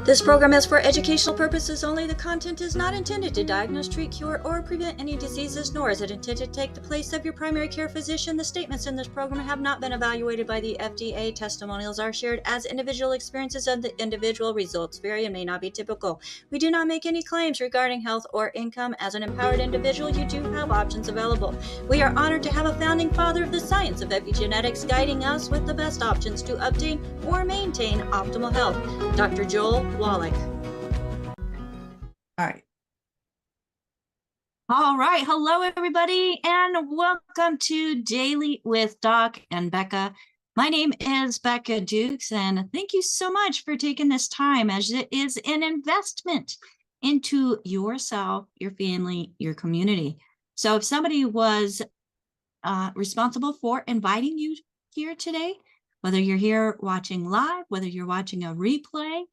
This program is for educational purposes only. The content is not intended to diagnose, treat, cure, or prevent any diseases, nor is it intended to take the place of your primary care physician. The statements in this program have not been evaluated by the FDA. Testimonials are shared as individual experiences, and the individual results vary and may not be typical. We do not make any claims regarding health or income. As an empowered individual, you do have options available. We are honored to have a founding father of the science of epigenetics guiding us with the best options to obtain or maintain optimal health, Dr. Joel Wallach. All right. Hello, everybody, and welcome to Daily with Doc and Becca. My name is Becca Dukes, and thank you so much for taking this time, as it is an investment into yourself, your family, your community. So if somebody was responsible for inviting you here today, whether you're here watching live, whether you're watching a replay,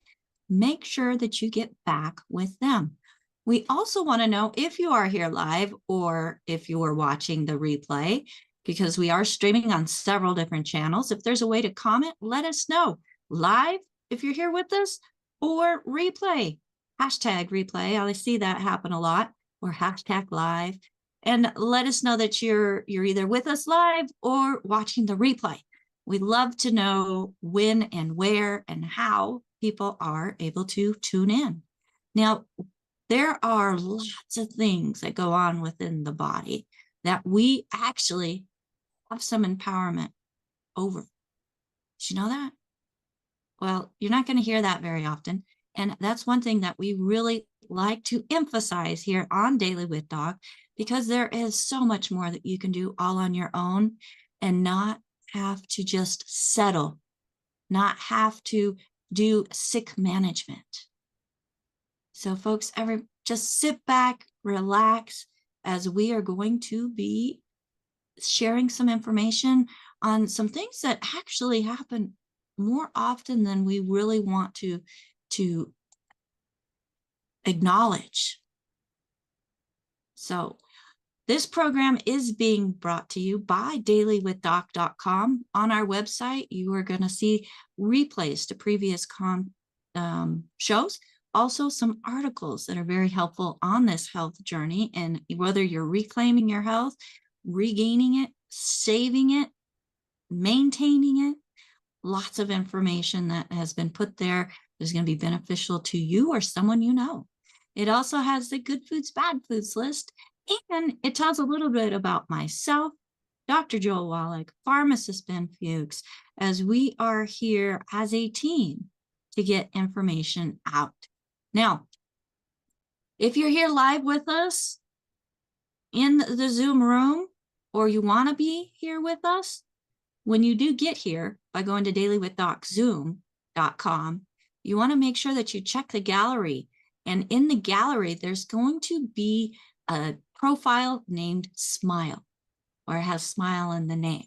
make sure that you get back with them. We also want to know if you are here live or if you are watching the replay, because we are streaming on several different channels. If there's a way to comment, let us know. Live, if you're here with us, or replay, hashtag replay. I see that happen a lot, or hashtag live. And let us know that you're either with us live or watching the replay. We'd love to know when and where and how people are able to tune in. Now, there are lots of things that go on within the body that we actually have some empowerment over. Did you know that? Well, you're not going to hear that very often. And that's one thing that we really like to emphasize here on Daily with Doc, because there is so much more that you can do all on your own and not have to just settle, not have to do sick management. So folks, just sit back, relax, as we are going to be sharing some information on some things that actually happen more often than we really want to acknowledge. So this program is being brought to you by dailywithdoc.com. On our website, you are going to see replays to previous shows. Also, some articles that are very helpful on this health journey, and whether you're reclaiming your health, regaining it, saving it, maintaining it, lots of information that has been put there is going to be beneficial to you or someone you know. It also has the good foods, bad foods list, and it tells a little bit about myself, Dr. Joel Wallach, pharmacist Ben Fuchs, as we are here as a team to get information out. Now, if you're here live with us in the Zoom room, or you want to be here with us, when you do get here by going to dailywithdoc.zoom.com, you want to make sure that you check the gallery. And in the gallery, there's going to be a profile named Smile, or it has Smile in the name.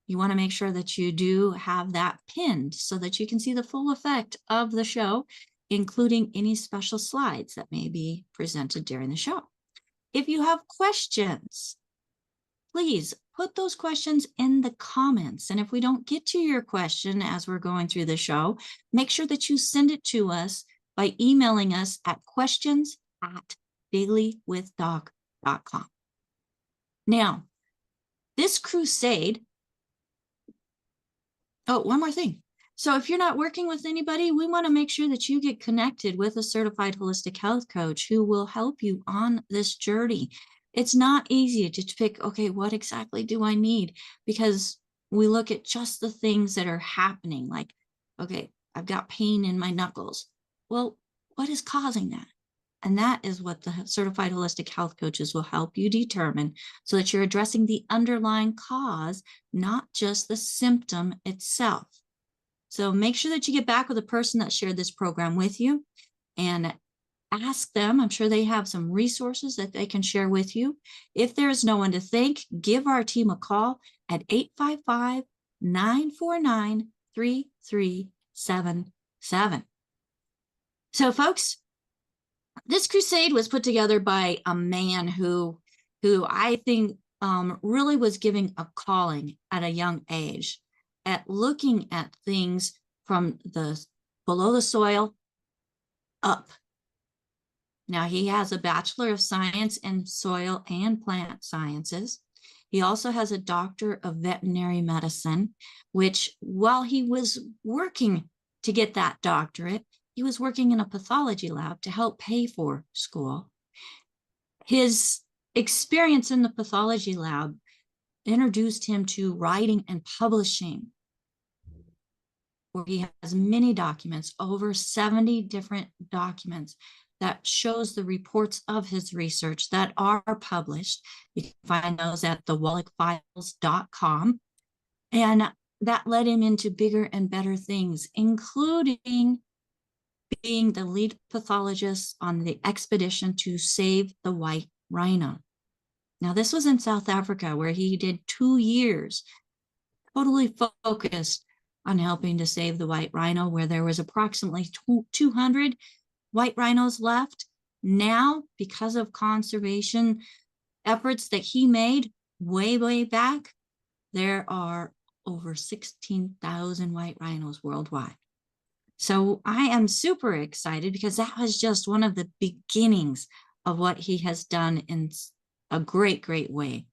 You want to make sure that you do have that pinned so that you can see the full effect of the show, including any special slides that may be presented during the show. If you have questions, please put those questions in the comments. And if we don't get to your question as we're going through the show, make sure that you send it to us by emailing us at questions@dailywithdoc.com. Now, this crusade, one more thing. So if you're not working with anybody, we want to make sure that you get connected with a certified holistic health coach who will help you on this journey. It's not easy to pick, okay, what exactly do I need? Because we look at just the things that are happening, like, okay, I've got pain in my knuckles. Well, what is causing that? And that is what the certified holistic health coaches will help you determine, so that you're addressing the underlying cause, not just the symptom itself. So make sure that you get back with the person that shared this program with you and ask them. I'm sure they have some resources that they can share with you. If there is no one to thank, give our team a call at 855-949-3377. So folks, this crusade was put together by a man who I think really was giving a calling at a young age, at looking at things from the below the soil up. Now, he has a Bachelor of Science in Soil and Plant Sciences. He also has a Doctor of Veterinary Medicine, which while he was working to get that doctorate, he was working in a pathology lab to help pay for school. His experience in the pathology lab introduced him to writing and publishing, where he has many documents, over 70 different documents that shows the reports of his research that are published. You can find those at the wallachfiles.com. And that led him into bigger and better things, including being the lead pathologist on the expedition to save the white rhino. Now, this was in South Africa, where he did 2 years, totally focused on helping to save the white rhino, where there was approximately 200 white rhinos left. Now, because of conservation efforts that he made way back, there are over 16,000 white rhinos worldwide. So I am super excited because that was just one of the beginnings of what he has done in a great way.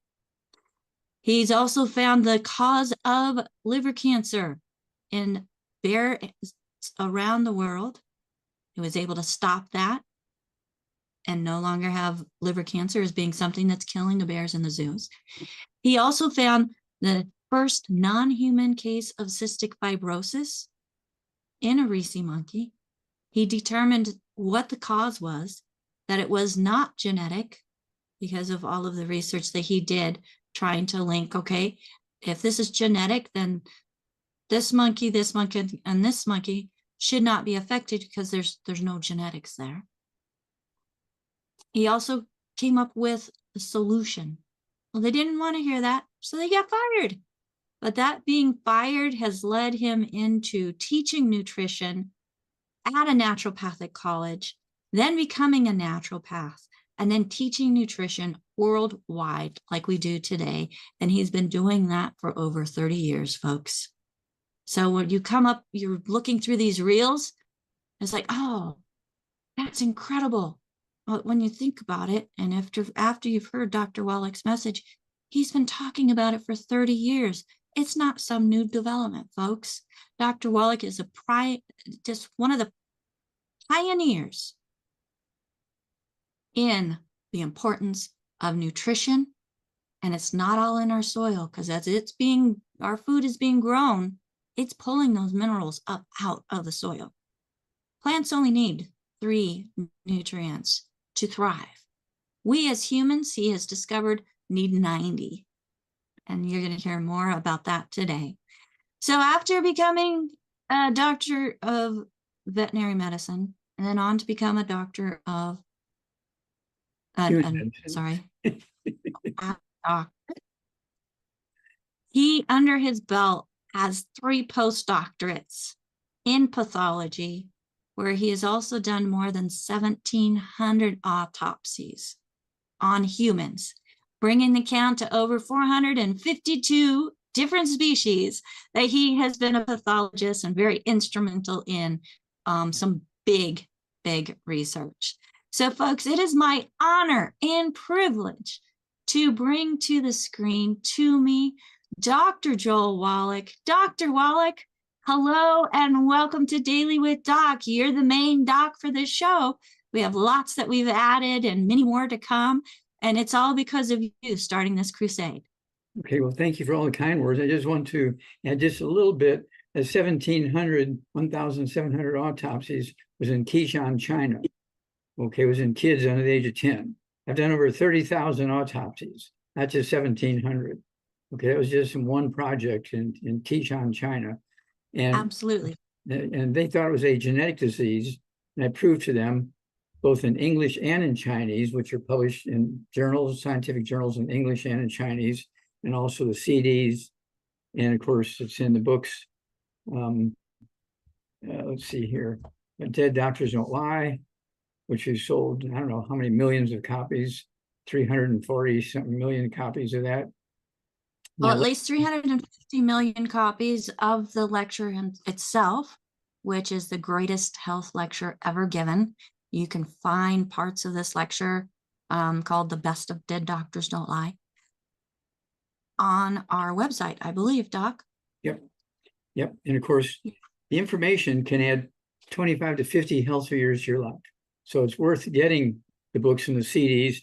He's also found the cause of liver cancer in bears around the world. He was able to stop that and no longer have liver cancer as being something that's killing the bears in the zoos. He also found the first non-human case of cystic fibrosis in a rhesus monkey. He determined what the cause was, that it was not genetic, because of all of the research that he did trying to link, okay, if this is genetic, then this monkey, and this monkey should not be affected because there's no genetics there. He also came up with a solution. Well, they didn't want to hear that, so they got fired. But that being fired has led him into teaching nutrition at a naturopathic college, then becoming a naturopath, and then teaching nutrition worldwide like we do today. And he's been doing that for over 30 years, folks. So when you come up, you're looking through these reels, it's like, oh, that's incredible. But when you think about it, and after you've heard Dr. Wallach's message, he's been talking about it for 30 years. It's not some new development, folks. Dr. Wallach is just one of the pioneers in the importance of nutrition. And it's not all in our soil, because as our food is being grown, it's pulling those minerals up out of the soil. Plants only need 3 nutrients to thrive. We as humans, he has discovered, need 90. And you're going to hear more about that today. So after becoming a doctor of veterinary medicine, and then on to become a doctor of, he, under his belt, has 3 postdoctorates in pathology, where he has also done more than 1,700 autopsies on humans, bringing the count to over 452 different species that he has been a pathologist and very instrumental in some big research. So folks, it is my honor and privilege to bring to the screen to me Dr. Joel Wallach. Dr. Wallach, hello and welcome to Daily with Doc. You're the main doc for this show. We have lots that we've added and many more to come, and it's all because of you starting this crusade. Okay, well, thank you for all the kind words. I just want to add just a little bit. 1,700 autopsies was in Qijan, China. Okay, it was in kids under the age of 10. I've done over 30,000 autopsies, not just 1,700. Okay, that was just in one project in Qijan, China. And absolutely. And they thought it was a genetic disease. And I proved to them, both in English and in Chinese, which are published in journals, scientific journals in English and in Chinese, and also the CDs. And of course, it's in the books. Let's see here. Dead Doctors Don't Lie, which we sold, I don't know how many millions of copies, 340 something million copies of that. Well, at least 350 million copies of the lecture itself. which is the greatest health lecture ever given. You can find parts of this lecture called The Best of Dead Doctors Don't Lie on our website, I believe, Doc. Yep. Yep. And of course, the information can add 25 to 50 healthy years to your life. So it's worth getting the books and the CDs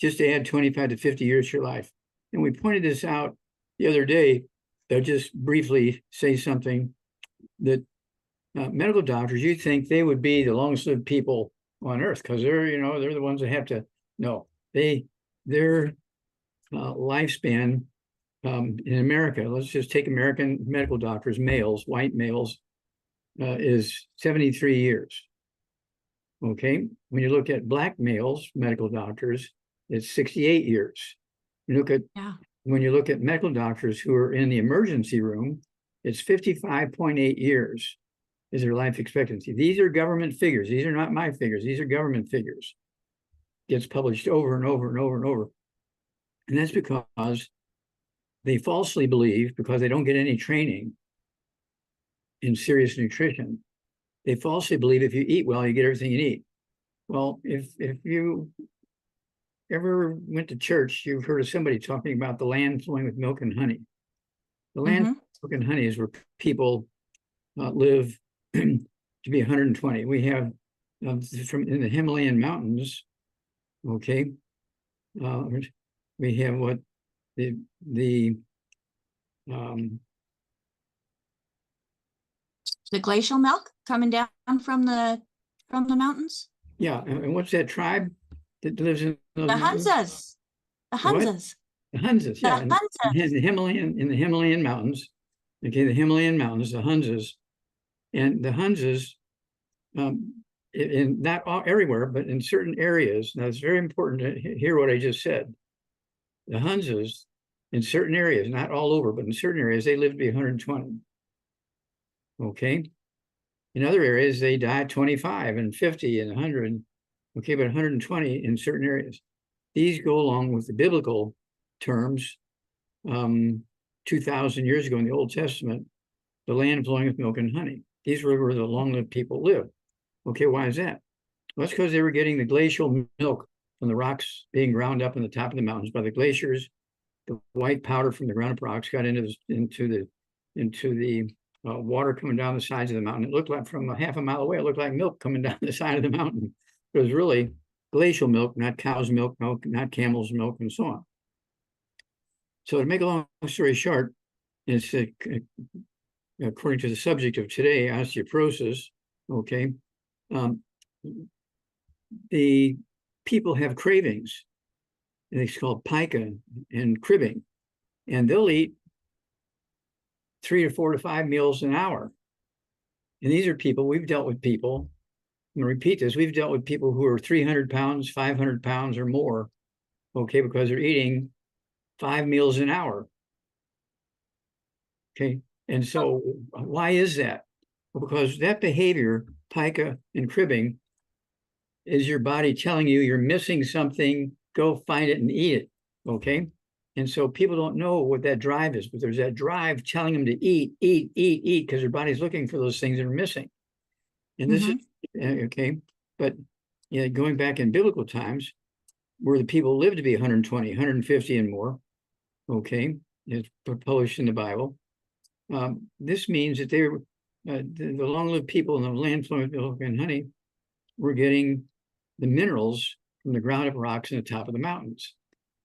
just to add 25 to 50 years to your life. And we pointed this out the other day. I'll just briefly say something that medical doctors, you'd think they would be the longest lived people on earth because they're the ones that have to. No, their lifespan in America, let's just take American medical doctors, males, white males, is 73 years. Okay, when you look at black males, medical doctors, it's 68 years. When you look at medical doctors who are in the emergency room, it's 55.8 years is their life expectancy. These are government figures. These are not my figures. These are government figures. Gets published over and over and over and over. And that's because they falsely believe, because they don't get any training in serious nutrition, they falsely believe if you eat well, you get everything you need. Well, if you ever went to church, you've heard of somebody talking about the land flowing with milk and honey. The land flowing with milk and honey is where people live to be 120. We have from in the Himalayan mountains, okay, we have what the glacial milk coming down from the mountains. Yeah, and what's that tribe that lives in those mountains? Hunzas. The Hunzas. The Hunzas, yeah. The Hunzas. In the Himalayan mountains. Okay, the Himalayan mountains, the Hunzas. And the Hunzas, in not all, everywhere, but in certain areas. Now it's very important to hear what I just said. The Hunzas, in certain areas, not all over, but in certain areas, they live to be 120. Okay. In other areas, they die at 25 and 50 and 100. Okay, but 120 in certain areas. These go along with the biblical terms. 2,000 years ago in the Old Testament, the land flowing with milk and honey. These were where the long-lived people live. Okay, why is that? Well, that's because they were getting the glacial milk from the rocks being ground up in the top of the mountains by the glaciers. The white powder from the ground-up rocks got into the water coming down the sides of the mountain. It looked like from a half a mile away, it looked like milk coming down the side of the mountain. It was really glacial milk, not cow's milk, not camel's milk, and so on. So to make a long story short, it's according to the subject of today, osteoporosis, okay, the people have cravings, and it's called pica and cribbing, and they'll eat 3 to 4 to 5 meals an hour. And these are people, we've dealt with people, I'm going to repeat this, we've dealt with people who are 300 pounds, 500 pounds or more, okay, because they're eating 5 meals an hour. Okay, and so why is that? Well, because that behavior, pica and cribbing, is your body telling you you're missing something, go find it and eat it, okay? And so people don't know what that drive is, but there's that drive telling them to eat, because their body's looking for those things that are missing. And this is, okay, but going back in biblical times, where the people lived to be 120, 150 and more, okay, it's published in the Bible. This means that they were, the long-lived people in the land flowing with milk and honey were getting the minerals from the ground-up rocks in the top of the mountains.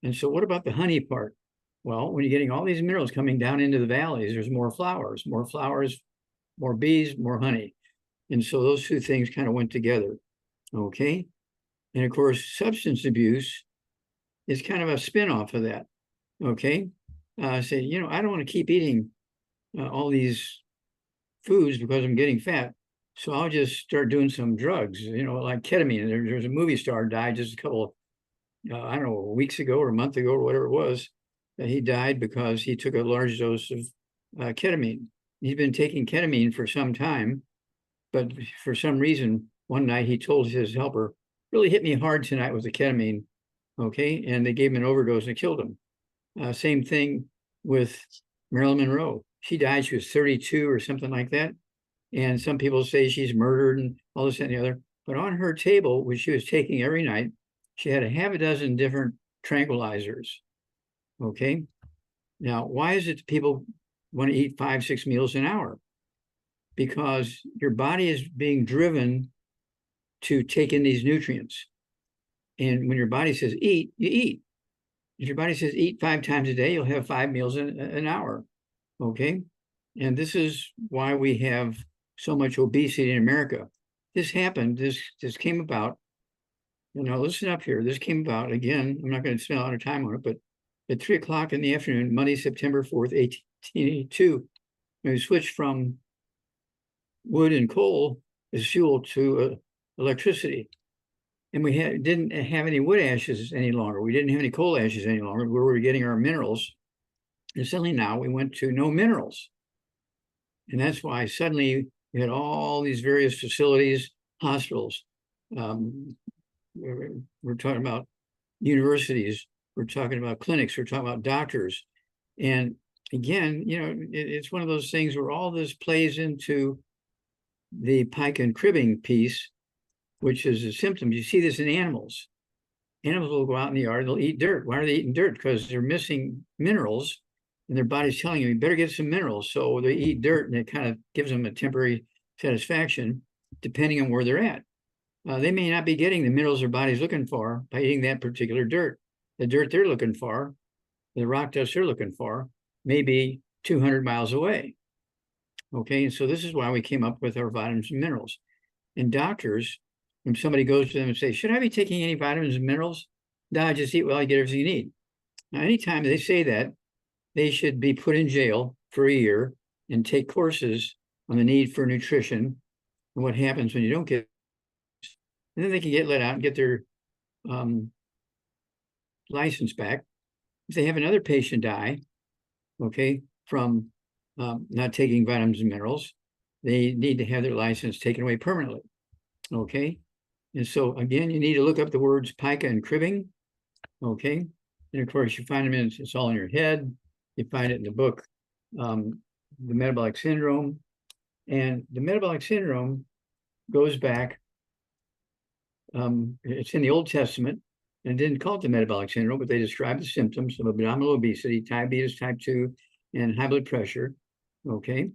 And so what about the honey part? Well, when you're getting all these minerals coming down into the valleys, there's more flowers, more bees, more honey. And so those two things kind of went together, okay? And of course, substance abuse is kind of a spin-off of that, okay? Say, I don't want to keep eating all these foods because I'm getting fat. So I'll just start doing some drugs, like ketamine. There's a movie star died just a couple of, I don't know, weeks ago or a month ago or whatever it was, that he died because he took a large dose of ketamine. He's been taking ketamine for some time, but for some reason, one night he told his helper, really hit me hard tonight with the ketamine, okay? And they gave him an overdose and killed him. Same thing with Marilyn Monroe. She died, she was 32 or something like that. And some people say she's murdered and all this and the other. But on her table, which she was taking every night, she had a half a dozen different tranquilizers. Okay. Now, why is it that people want to eat 5, 6 meals an hour? Because your body is being driven to take in these nutrients. And when your body says eat, you eat. If your body says eat 5 times a day, you'll have 5 meals in an hour. Okay. And this is why we have so much obesity in America. This happened, this came about, listen up here. This came about, again, I'm not going to spend a lot of time on it, but at 3 o'clock in the afternoon, Monday, September 4th, 1882, we switched from wood and coal as fuel to electricity. And we didn't have any wood ashes any longer. We didn't have any coal ashes any longer, where we were getting our minerals. And suddenly now we went to no minerals. And that's why suddenly we had all these various facilities, hospitals. We're talking about universities. We're talking about clinics. We're talking about doctors. And again, it's one of those things where all this plays into the pike and cribbing piece, which is a symptom. You see this in animals. Animals will go out in the yard, they'll eat dirt. Why are they eating dirt? Because they're missing minerals, and their body's telling you better get some minerals. So they eat dirt, and it kind of gives them a temporary satisfaction, depending on where they're at. They may not be getting the minerals their body's looking for by eating that particular dirt. The dirt they're looking for, the rock dust they're looking for, may be 200 miles away. Okay, and so this is why we came up with our vitamins and minerals. And doctors, when somebody goes to them and say, should I be taking any vitamins and minerals? No, just eat well, you get everything you need. Now, anytime they say that, they should be put in jail for a year and take courses on the need for nutrition and what happens when you don't get. And then they can get let out and get their license back. If they have another patient die, okay, from not taking vitamins and minerals, they need to have their license taken away permanently. Okay. And so again, you need to look up the words pica and cribbing. Okay. And of course, you find them it's all in your head. You find it in the book, The Metabolic Syndrome. And the metabolic syndrome goes back, it's in the Old Testament, and didn't call it the metabolic syndrome, but they described the symptoms of abdominal obesity, diabetes type 2, and high blood pressure. Okay.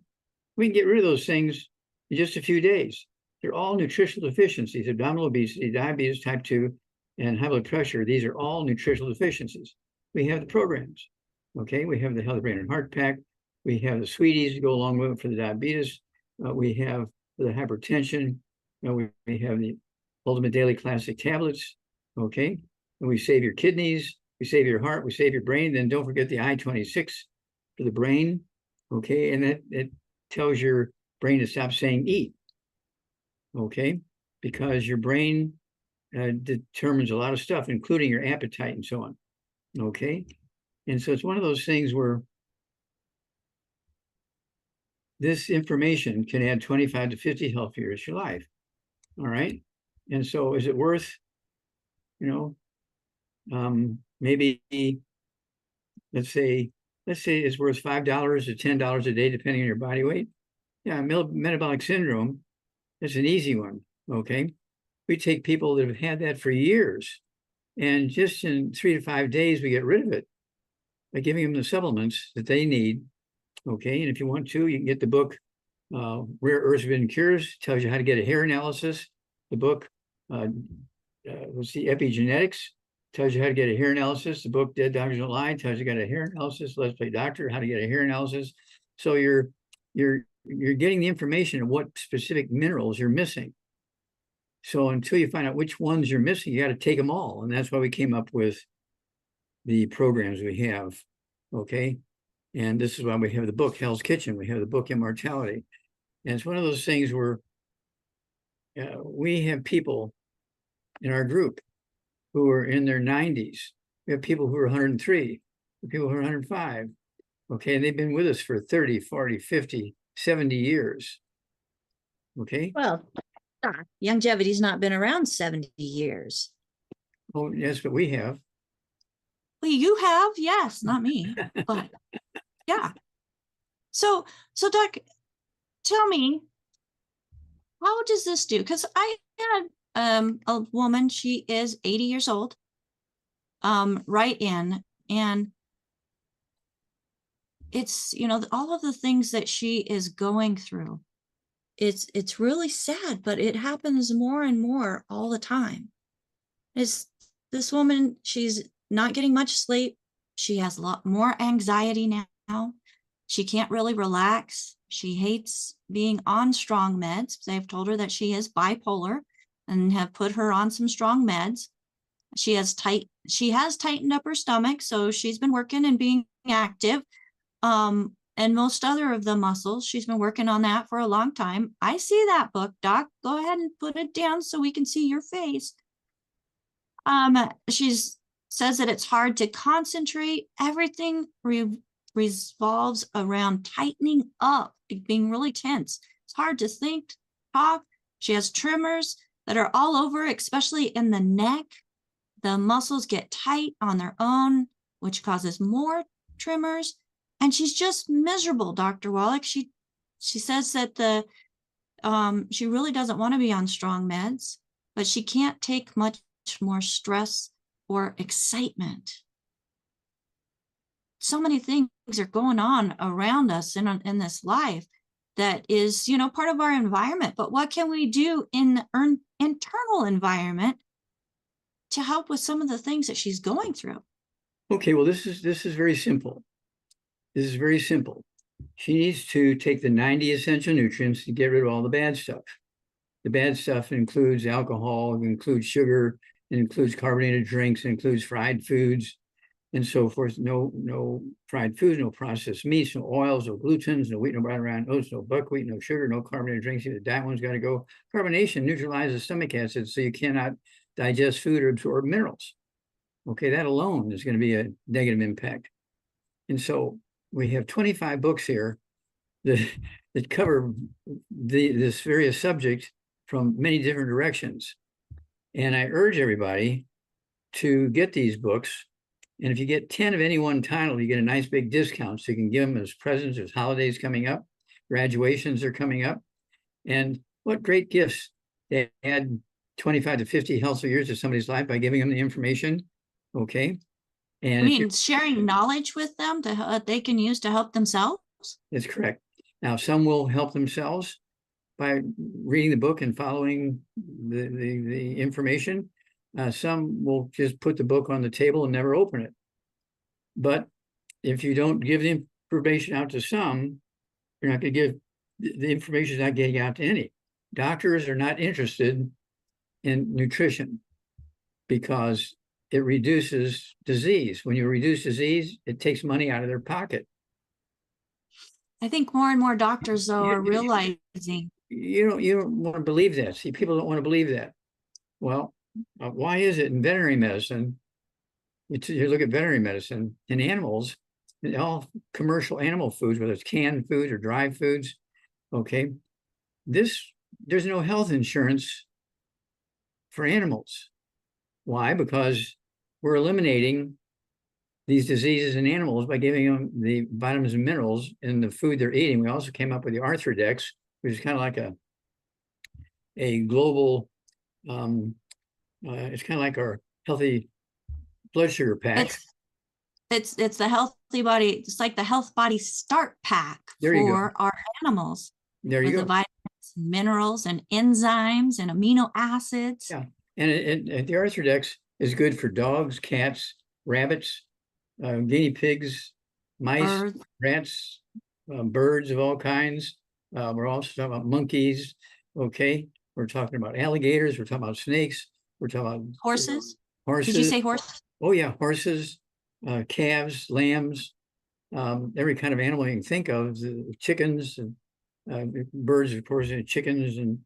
We can get rid of those things in just a few days. They're all nutritional deficiencies: abdominal obesity, diabetes type 2, and high blood pressure. These are all nutritional deficiencies. We have the programs. Okay, we have the Healthy Brain and Heart Pack. We have the Sweeties to go along with it for the diabetes. We have the hypertension. We have the Ultimate Daily Classic tablets. Okay, and we save your kidneys, we save your heart, we save your brain. Then don't forget the I-26 for the brain. Okay, and it tells your brain to stop saying eat. Okay, because your brain determines a lot of stuff, including your appetite and so on. Okay, and so it's one of those things where this information can add 25 to 50 healthy years to your life. All right, and so is it worth, maybe let's say it's worth $5 to $10 a day, depending on your body weight. Yeah, metabolic syndrome, it's an easy one. Okay, we take people that have had that for years, and just in 3 to 5 days, we get rid of it by giving them the supplements that they need. Okay, and if you want to, you can get the book, Rare Earths Forbidden Cures, tells you how to get a hair analysis. The book, let's see, Epigenetics, tells you how to get a hair analysis. The book, Dead Doctors Don't Lie, tells you how to get a hair analysis. Let's Play Doctor, how to get a hair analysis. So you're getting the information of what specific minerals you're missing. So until you find out which ones you're missing, you got to take them all. And that's why we came up with the programs we have. Okay. And this is why we have the book, Hell's Kitchen. We have the book, Immortality. And it's one of those things where we have people in our group who are in their 90s. We have people who are 103, people who are 105. Okay. And they've been with us for 30, 40, 50, 70 years. Okay. Well, longevity's not been around 70 years. Oh, yes, but we have. Well, you have, yes, not me, but yeah. So Doc, tell me, how does this do? Because I had a woman, she is 80 years old, right in, and it's, you know, all of the things that she is going through. It's really sad, but it happens more and more all the time. Is this woman, she's not getting much sleep. She has a lot more anxiety now. She can't really relax. She hates being on strong meds. They've told her that she is bipolar and have put her on some strong meds. She has tightened up her stomach, so she's been working and being active. And most other of the muscles, she's been working on that for a long time. I see that book, Doc. Go ahead and put it down so we can see your face. She's says that it's hard to concentrate. Everything revolves around tightening up, being really tense. It's hard to think, talk. She has tremors that are all over, especially in the neck. The muscles get tight on their own, which causes more tremors. And she's just miserable, Dr. Wallach. She says that she really doesn't want to be on strong meds, but she can't take much more stress or excitement. So many things are going on around us in this life that is, you know, part of our environment. But what can we do in the internal environment to help with some of the things that she's going through? Okay, well, this is very simple. This is very simple. She needs to take the 90 essential nutrients to get rid of all the bad stuff. The bad stuff includes alcohol, it includes sugar, it includes carbonated drinks, it includes fried foods, and so forth. No fried foods, no processed meats, no oils, no glutens, no wheat, no brown round oats, no buckwheat, no sugar, no carbonated drinks. That one's got to go. Carbonation neutralizes stomach acid, so you cannot digest food or absorb minerals. Okay, that alone is going to be a negative impact. And so we have 25 books here that cover this various subject from many different directions. And I urge everybody to get these books. And if you get 10 of any one title, you get a nice big discount. So you can give them as presents. There's holidays coming up, graduations are coming up. And what great gifts. They add 25 to 50 healthy years to somebody's life by giving them the information. Okay. And I mean, sharing knowledge with them that they can use to help themselves. That's correct. Now, some will help themselves by reading the book and following the information. Some will just put the book on the table and never open it. But if you don't give the information out to some, you're not going to give the information is not getting out to any. Doctors are not interested in nutrition because it reduces disease. When you reduce disease, it takes money out of their pocket. I think more and more doctors, though, are realizing. You don't want to believe that. See, people don't want to believe that. Well, why is it in veterinary medicine? You look at veterinary medicine in animals, all commercial animal foods, whether it's canned foods or dry foods. Okay, there's no health insurance for animals. Why? Because we're eliminating these diseases in animals by giving them the vitamins and minerals in the food they're eating. We also came up with the Arthrodex, which is kind of like a global, it's kind of like our healthy blood sugar pack. It's the healthy body. It's like the health body start pack for our animals. There you go. The vitamins, minerals, and enzymes and amino acids. Yeah, and the Arthrodex is good for dogs, cats, rabbits, guinea pigs, mice, rats, birds of all kinds. We're also talking about monkeys. Okay, we're talking about alligators. We're talking about snakes. We're talking about horses. Horses. Did you say horses? Oh yeah, horses, calves, lambs, every kind of animal you can think of. Chickens, birds, of course, chickens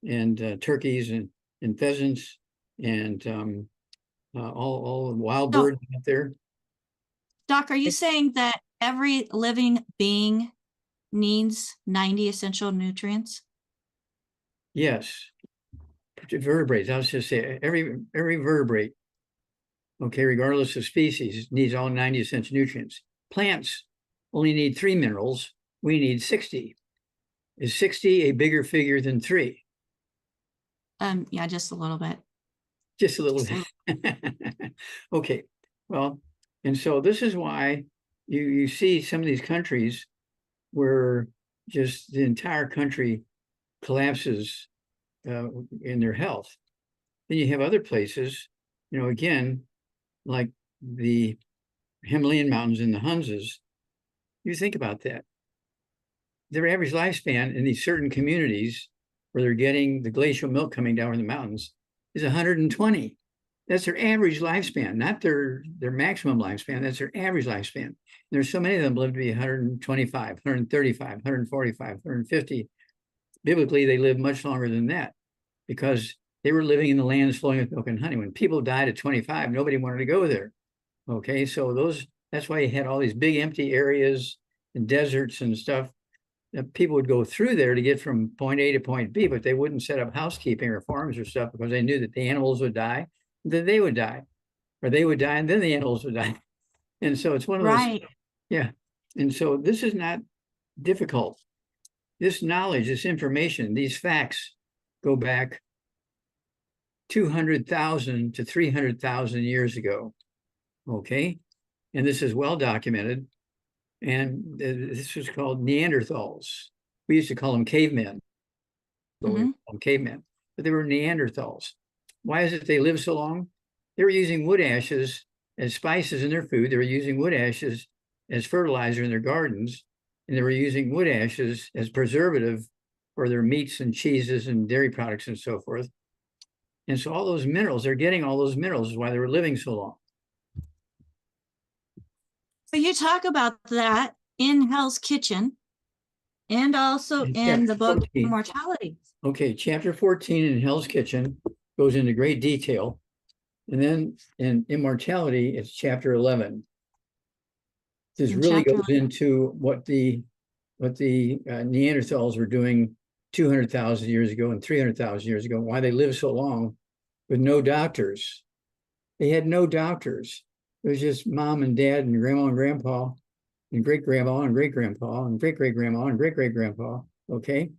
and turkeys and pheasants and all wild birds out there. Doc, are you saying that every living being needs 90 essential nutrients? Yes. Vertebrates, I was just saying, every vertebrate, okay, regardless of species, needs all 90 essential nutrients. Plants only need 3 minerals. We need 60. Is 60 a bigger figure than 3? Yeah, just a little bit. Just a little Just a bit. Okay, well, and so this is why you see some of these countries where just the entire country collapses in their health. Then you have other places, again, like the Himalayan mountains in the Hunzas. You think about that. Their average lifespan in these certain communities where they're getting the glacial milk coming down from the mountains is 120. That's their average lifespan, not their maximum lifespan. That's their average lifespan. There's so many of them live to be 125, 135, 145, 150. Biblically, they live much longer than that because they were living in the lands flowing with milk and honey. When people died at 25, nobody wanted to go there. Okay, so that's why you had all these big empty areas and deserts and stuff. People would go through there to get from point A to point B, but they wouldn't set up housekeeping or farms or stuff because they knew that the animals would die, then they would die, or they would die and then the animals would die. And so it's one of those, right. yeah. And so this is not difficult. This knowledge, this information, these facts go back 200,000 to 300,000 years ago. Okay. And this is well documented. And this was called Neanderthals. We used to call them cavemen. But we call them cavemen, but they were Neanderthals. Why is it they lived so long? They were using wood ashes as spices in their food. They were using wood ashes as fertilizer in their gardens. And they were using wood ashes as preservative for their meats and cheeses and dairy products and so forth. And so all those minerals, they're getting all those minerals is why they were living so long. So you talk about that in Hell's Kitchen and also in the book 14. Immortality. Okay, chapter 14 in Hell's Kitchen goes into great detail. And then in Immortality, it's chapter 11. This really goes into what the Neanderthals were doing 200,000 years ago and 300,000 years ago, why they lived so long with no doctors. They had no doctors. It was just mom and dad and grandma and grandpa and great-grandma and great-grandpa and great-great-grandma and great-great-grandpa, okay?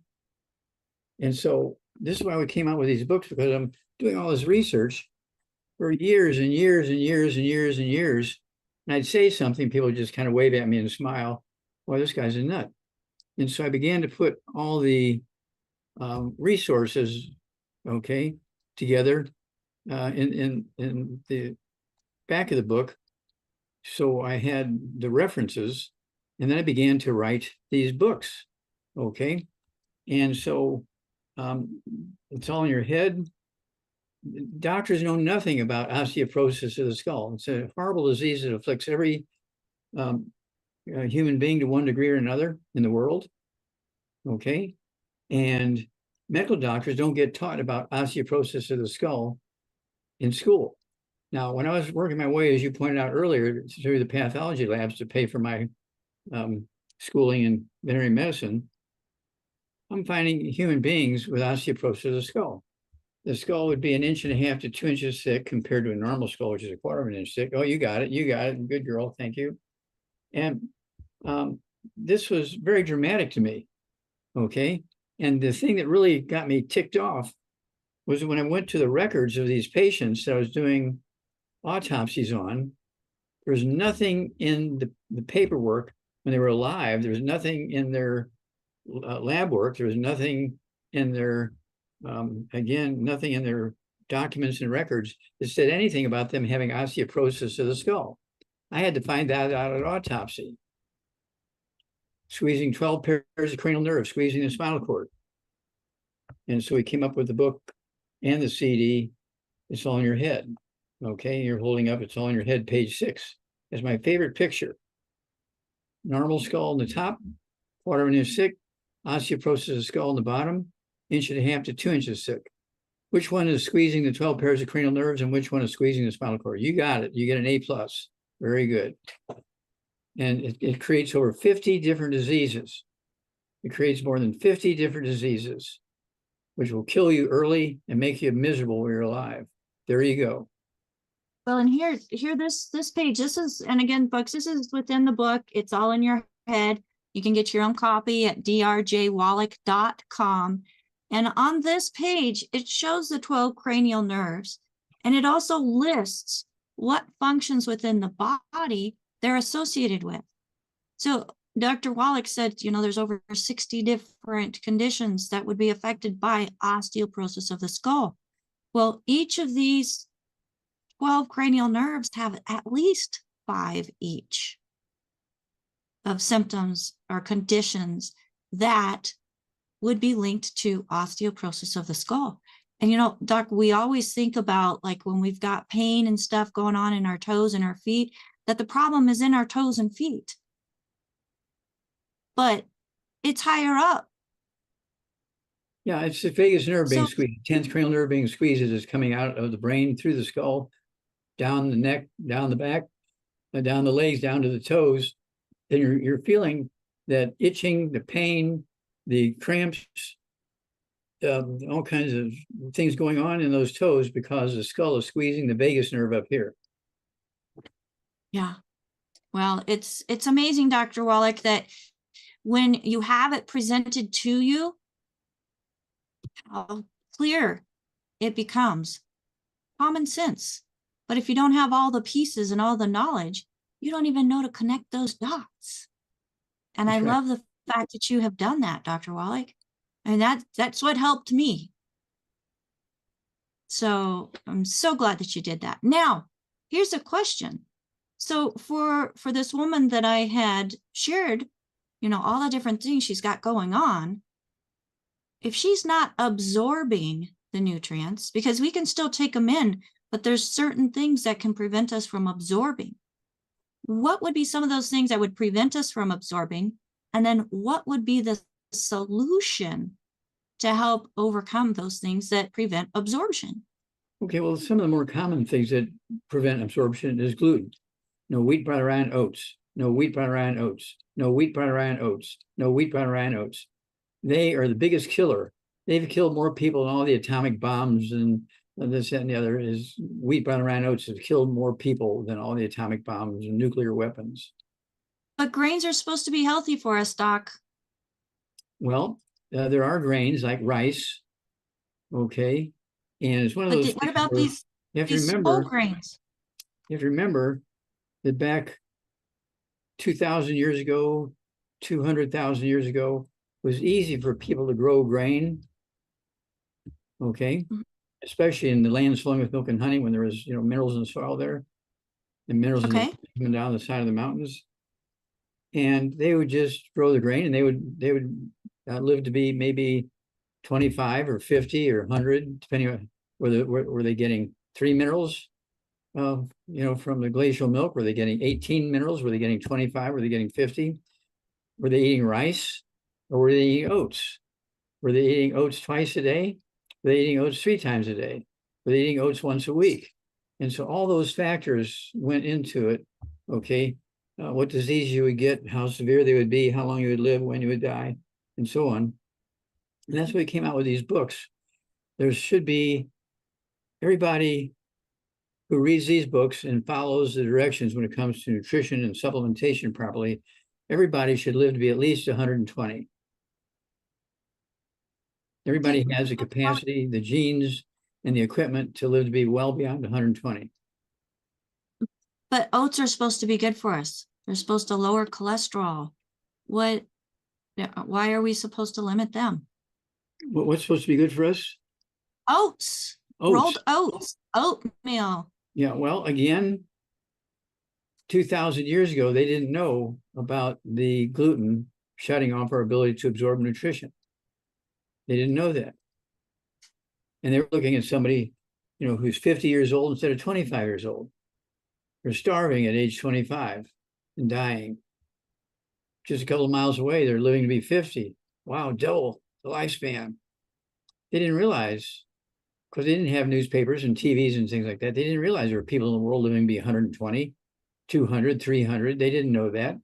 And so this is why we came out with these books, because I'm doing all this research for years and years and years and years and years. And I'd say something, people would just kind of wave at me and smile. Well, this guy's a nut. And so I began to put all the resources, okay, together in the back of the book. So I had the references, and then I began to write these books, okay? And so it's all in your head. Doctors know nothing about osteoporosis of the skull. It's a horrible disease that afflicts every human being to one degree or another in the world, okay? And medical doctors don't get taught about osteoporosis of the skull in school. Now, when I was working my way, as you pointed out earlier, through the pathology labs to pay for my schooling in veterinary medicine, I'm finding human beings with osteoporosis of the skull. The skull would be 1.5 inches to 2 inches thick compared to a normal skull, which is 1/4 of an inch thick. Oh, you got it. You got it. Good girl. Thank you. And this was very dramatic to me. Okay. And the thing that really got me ticked off was when I went to the records of these patients that I was doing autopsies on, there was nothing in the paperwork when they were alive. There was nothing in their lab work. There was nothing in their, again, nothing in their documents and records that said anything about them having osteoporosis of the skull. I had to find that out at autopsy. Squeezing 12 pairs of cranial nerves, squeezing the spinal cord. And so we came up with the book and the CD. It's all in your head. Okay, you're holding up, it's all in your head, page 6. That's my favorite picture. Normal skull on the top, 1/4 of an inch thick, osteoporosis of the skull on the bottom, 1.5 to 2 inches thick. Which one is squeezing the 12 pairs of cranial nerves and which one is squeezing the spinal cord? You got it. You get an A+. Very good. And it creates over 50 different diseases. It creates more than 50 different diseases, which will kill you early and make you miserable when you're alive. There you go. Well, and here this page, this is, and again, folks, this is within the book. It's all in your head. You can get your own copy at drjwallach.com. And on this page, it shows the 12 cranial nerves, and it also lists what functions within the body they're associated with. So Dr. Wallach said, you know, there's over 60 different conditions that would be affected by osteoporosis of the skull. Well, each of these 12 cranial nerves have at least 5 each of symptoms or conditions that would be linked to osteoporosis of the skull. And, you know, Doc, we always think about, like, when we've got pain and stuff going on in our toes and our feet, that the problem is in our toes and feet. But it's higher up. Yeah, it's the vagus nerve being So, squeezed. 10th cranial nerve being squeezed as it's coming out of the brain through the skull, down the neck, down the back, down the legs, down to the toes. And you're feeling that itching, the pain, the cramps, all kinds of things going on in those toes because the skull is squeezing the vagus nerve up here. yeah. Well, it's amazing, Dr. Wallach, that when you have it presented to you, how clear it becomes. Common sense. But if you don't have all the pieces and all the knowledge, you don't even know to connect those dots. And That's I right. love the fact that you have done that, Dr. Wallach. And that's what helped me. So I'm so glad that you did that. Now, here's a question. So for this woman that I had shared, you know, all the different things she's got going on, if she's not absorbing the nutrients, because we can still take them in, but there's certain things that can prevent us from absorbing. What would be some of those things that would prevent us from absorbing? And then what would be the solution to help overcome those things that prevent absorption? Okay, well, some of the more common things that prevent absorption is gluten. No wheat, bran, rye, and oats. No wheat, bran, rye, and oats. No wheat, bran, rye, and oats. No wheat, bran, rye, and oats. They are the biggest killer. They've killed more people than all the atomic bombs and this, that, and the other. Is wheat, bran, rye, and oats have killed more people than all the atomic bombs and nuclear weapons. But grains are supposed to be healthy for us, Doc. Well, there are grains like rice, okay, and it's one of But those what things about where you have to these whole remember. grains? You have to remember that back 2,000 years ago, 200,000 years ago, it was easy for people to grow grain, okay, especially in the lands flowing with milk and honey when there was, you know, minerals in the soil there and minerals Okay. coming down the side of the mountains. And they would just grow the grain, and they would live to be maybe 25 or 50 or 100, depending on were they getting 3 minerals, you know, from the glacial milk? Were they getting 18 minerals? Were they getting 25? Were they getting 50? Were they eating rice, or were they eating oats? Were they eating oats twice a day? Were they eating oats 3 times a day? Were they eating oats once a week? And so all those factors went into it, okay? What disease you would get, how severe they would be, how long you would live, when you would die, and so on. And that's why we came out with these books. There should be everybody who reads these books and follows the directions when it comes to nutrition and supplementation properly, everybody should live to be at least 120. Everybody has the capacity, the genes, and the equipment to live to be well beyond 120. But oats are supposed to be good for us. They're supposed to lower cholesterol. Why are we supposed to limit them? What's supposed to be good for us? Oats, rolled oats, oatmeal. Yeah, well, again, 2,000 years ago, they didn't know about the gluten shutting off our ability to absorb nutrition. They didn't know that. And they were looking at somebody, you know, who's 50 years old instead of 25 years old. They're starving at age 25 and dying. Just a couple of miles away, they're living to be 50. Wow, double the lifespan. They didn't realize, because they didn't have newspapers and TVs and things like that. They didn't realize there were people in the world living to be 120, 200, 300. They didn't know that.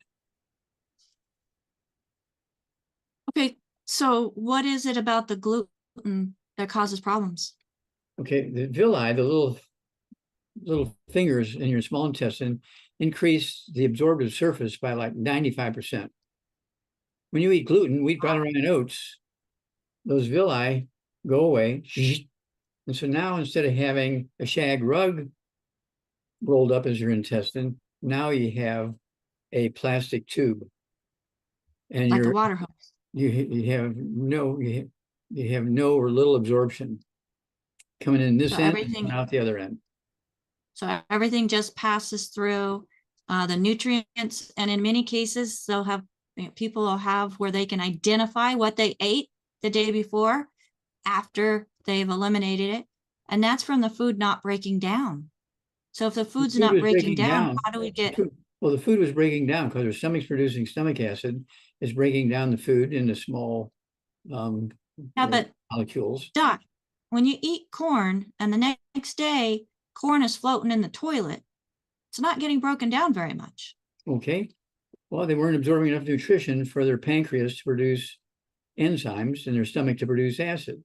Okay, so what is it about the gluten that causes problems? Okay, the villi, the little fingers in your small intestine, increase the absorptive surface by like 95%. When you eat gluten, wheat, bran, rye, and oats, those villi go away. And so now instead of having a shag rug rolled up as your intestine, now you have a plastic tube. And like a water hose. you have no or little absorption coming in this end and out the other end. So everything just passes through the nutrients, and in many cases, they'll have people will have where they can identify what they ate the day before, after they've eliminated it, and that's from the food not breaking down. So if the food's not breaking down, how do we get? Well, the food was breaking down because their stomach's producing stomach acid. It's breaking down the food into small but molecules. Doc, when you eat corn and the next day corn is floating in the toilet, it's not getting broken down very much. Okay. Well, they weren't absorbing enough nutrition for their pancreas to produce enzymes and their stomach to produce acid.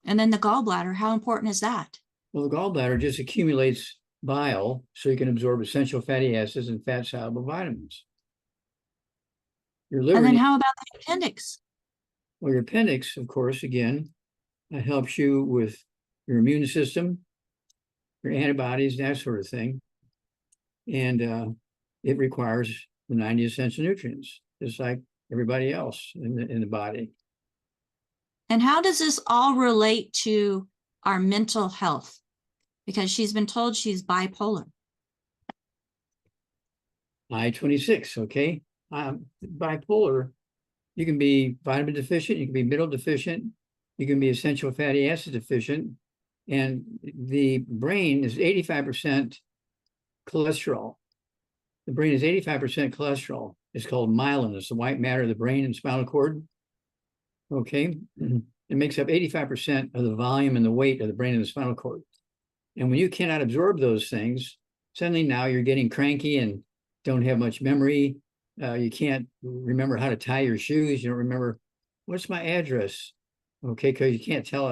And then the gallbladder, how important is that? Well, the gallbladder just accumulates bile so you can absorb essential fatty acids and fat-soluble vitamins. Your liver. And then how about the appendix? Well, your appendix, of course, again, helps you with your immune system, your antibodies, that sort of thing. And it requires the 90 essential nutrients, just like everybody else in the body. And how does this all relate to our mental health? Because she's been told she's bipolar. I-26, okay? Bipolar, you can be vitamin deficient, you can be mineral deficient, you can be essential fatty acid deficient, and the brain is 85% cholesterol. The brain is 85% cholesterol. It's called myelin. It's the white matter of the brain and spinal cord. Okay. It makes up 85% of the volume and the weight of the brain and the spinal cord. And when you cannot absorb those things, suddenly now you're getting cranky and don't have much memory. You can't remember how to tie your shoes. You don't remember, what's my address? Okay, because you can't tell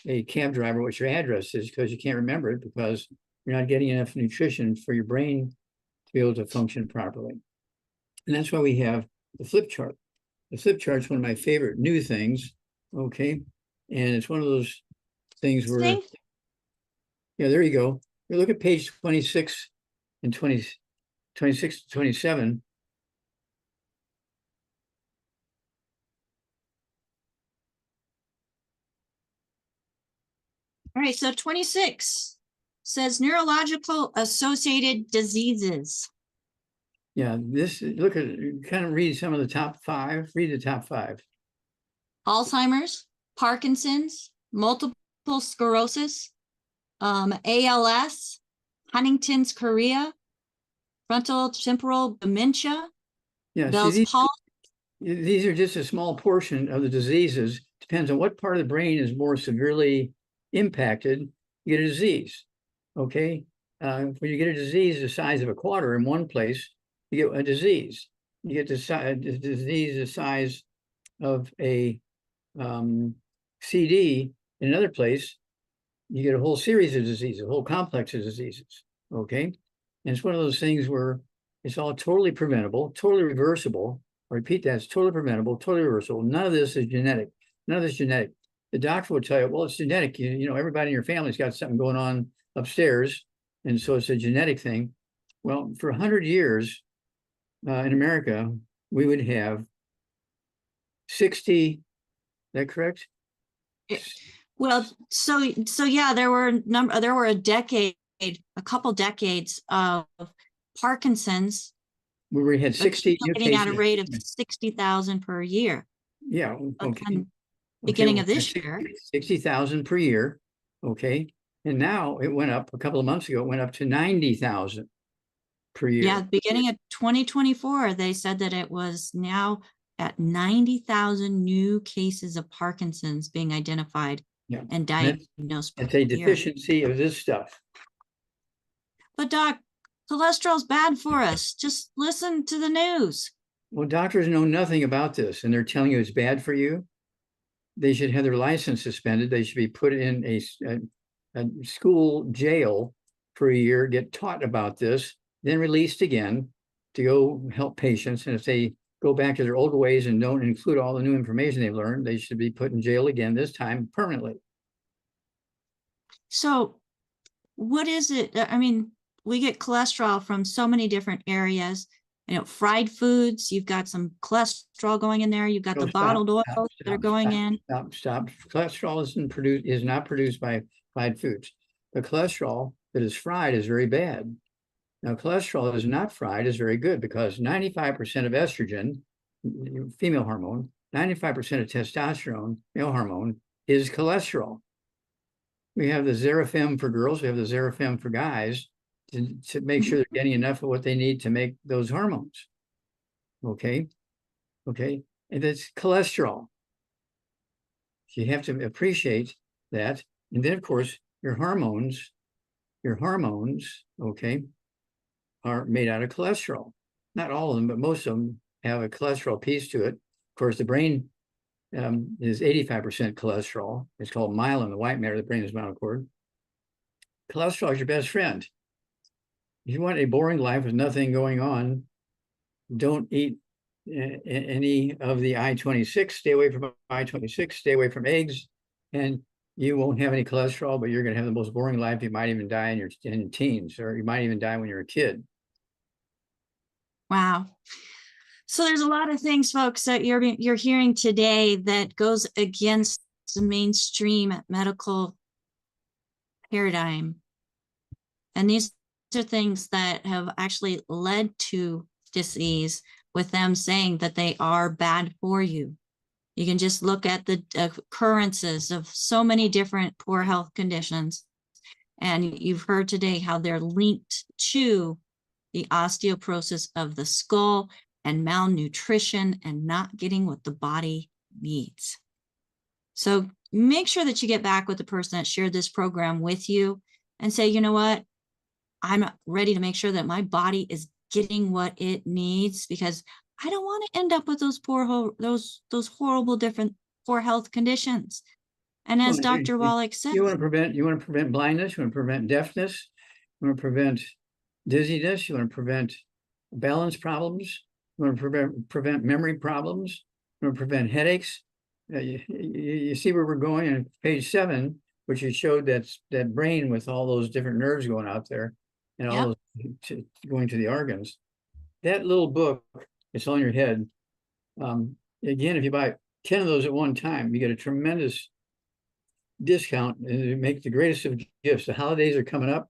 a cab driver what your address is because you can't remember it because you're not getting enough nutrition for your brain to be able to function properly. And that's why we have the flip chart. The flip chart is one of my favorite new things, okay? And it's one of those things where, yeah, there you go. You look at page 26 and 26 to 27. All right, so 26 says neurological associated diseases. Yeah, this, look at, kind of read some of the top five. Read the top five. Alzheimer's, Parkinson's, multiple sclerosis, ALS, Huntington's chorea, frontal temporal dementia, Yeah, Bell's palsy. These are just a small portion of the diseases. Depends on what part of the brain is more severely impacted, you get a disease, okay? When you get a disease the size of a quarter in one place, you get a disease. You get the disease the size of a CD in another place, you get a whole series of diseases, a whole complex of diseases, okay? And it's one of those things where it's all totally preventable, totally reversible. I repeat that, it's totally preventable, totally reversible. None of this is genetic. None of this is genetic. The doctor will tell you, well, it's genetic. You know, everybody in your family's got something going on upstairs, and so it's a genetic thing. Well, for 100 years in America, we would have 60, is that correct? Well, so yeah, there were a couple decades of Parkinson's. Where we had 60 getting at a rate of 60,000 per year. Yeah, okay. Beginning of this year. 60,000 per year, okay. And now it went up, a couple of months ago, it went up to 90,000 per year. Yeah, beginning of 2024, they said that it was now at 90,000 new cases of Parkinson's being identified and diagnosed. It's a deficiency of this stuff. But Doc, cholesterol's bad for us. Just listen to the news. Well, doctors know nothing about this, and they're telling you it's bad for you. They should have their license suspended. They should be put in a school jail for a year, get taught about this, then released again to go help patients. And if they go back to their old ways and don't include all the new information they've learned, they should be put in jail again, this time permanently. So what is it? I mean, we get cholesterol from so many different areas. You know, fried foods, you've got some cholesterol going in there. You've got the bottled oils that are going in. Stop. Cholesterol is not produced by fried foods. The cholesterol that is fried is very bad. Now, cholesterol that is not fried is very good because 95% of estrogen, female hormone, 95% of testosterone, male hormone, is cholesterol. We have the Xerafem for girls, we have the Xerafem for guys to make sure they're getting enough of what they need to make those hormones. Okay. And it's cholesterol. So you have to appreciate that. And then, of course, your hormones, okay, are made out of cholesterol. Not all of them, but most of them have a cholesterol piece to it. Of course, the brain is 85% cholesterol. It's called myelin, the white matter of the brain is spinal cord. Cholesterol is your best friend. If you want a boring life with nothing going on, don't eat any of the I-26. Stay away from I-26. Stay away from eggs, and you won't have any cholesterol. But you're going to have the most boring life. You might even die in your teens, or you might even die when you're a kid. Wow. So there's a lot of things, folks, that you're hearing today that goes against the mainstream medical paradigm. And these are things that have actually led to disease, with them saying that they are bad for you. You can just look at the occurrences of so many different poor health conditions. And you've heard today how they're linked to the osteoporosis of the skull and malnutrition and not getting what the body needs. So make sure that you get back with the person that shared this program with you and say, you know what, I'm ready to make sure that my body is getting what it needs, because I don't want to end up with those horrible different poor health conditions. And as Dr. Wallach said, you want to prevent blindness, you want to prevent deafness, you want to prevent dizziness, you want to prevent balance problems, you want to prevent memory problems, you want to prevent headaches. You see where we're going on page 7, which you showed that brain with all those different nerves going out there and all those going to the organs. That little book, it's on your head. Again, if you buy 10 of those at one time, you get a tremendous discount and make the greatest of gifts. The holidays are coming up.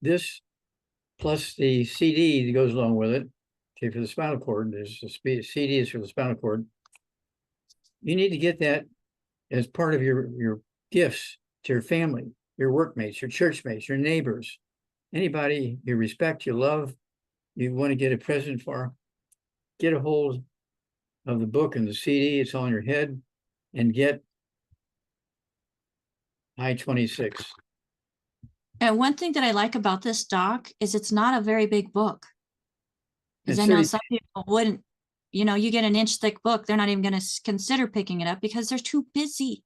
This plus the CD that goes along with it, okay, for the spinal cord. There's a CD is for the spinal cord. You need to get that as part of your gifts to your family, your workmates, your church mates, your neighbors, anybody you respect, you love, you want to get a present for. Get a hold of the book and the CD. It's on your head, and get I-26. and one thing that I like about this, Doc, is it's not a very big book. Because I know some people wouldn't, you get an inch thick book, they're not even going to consider picking it up because they're too busy.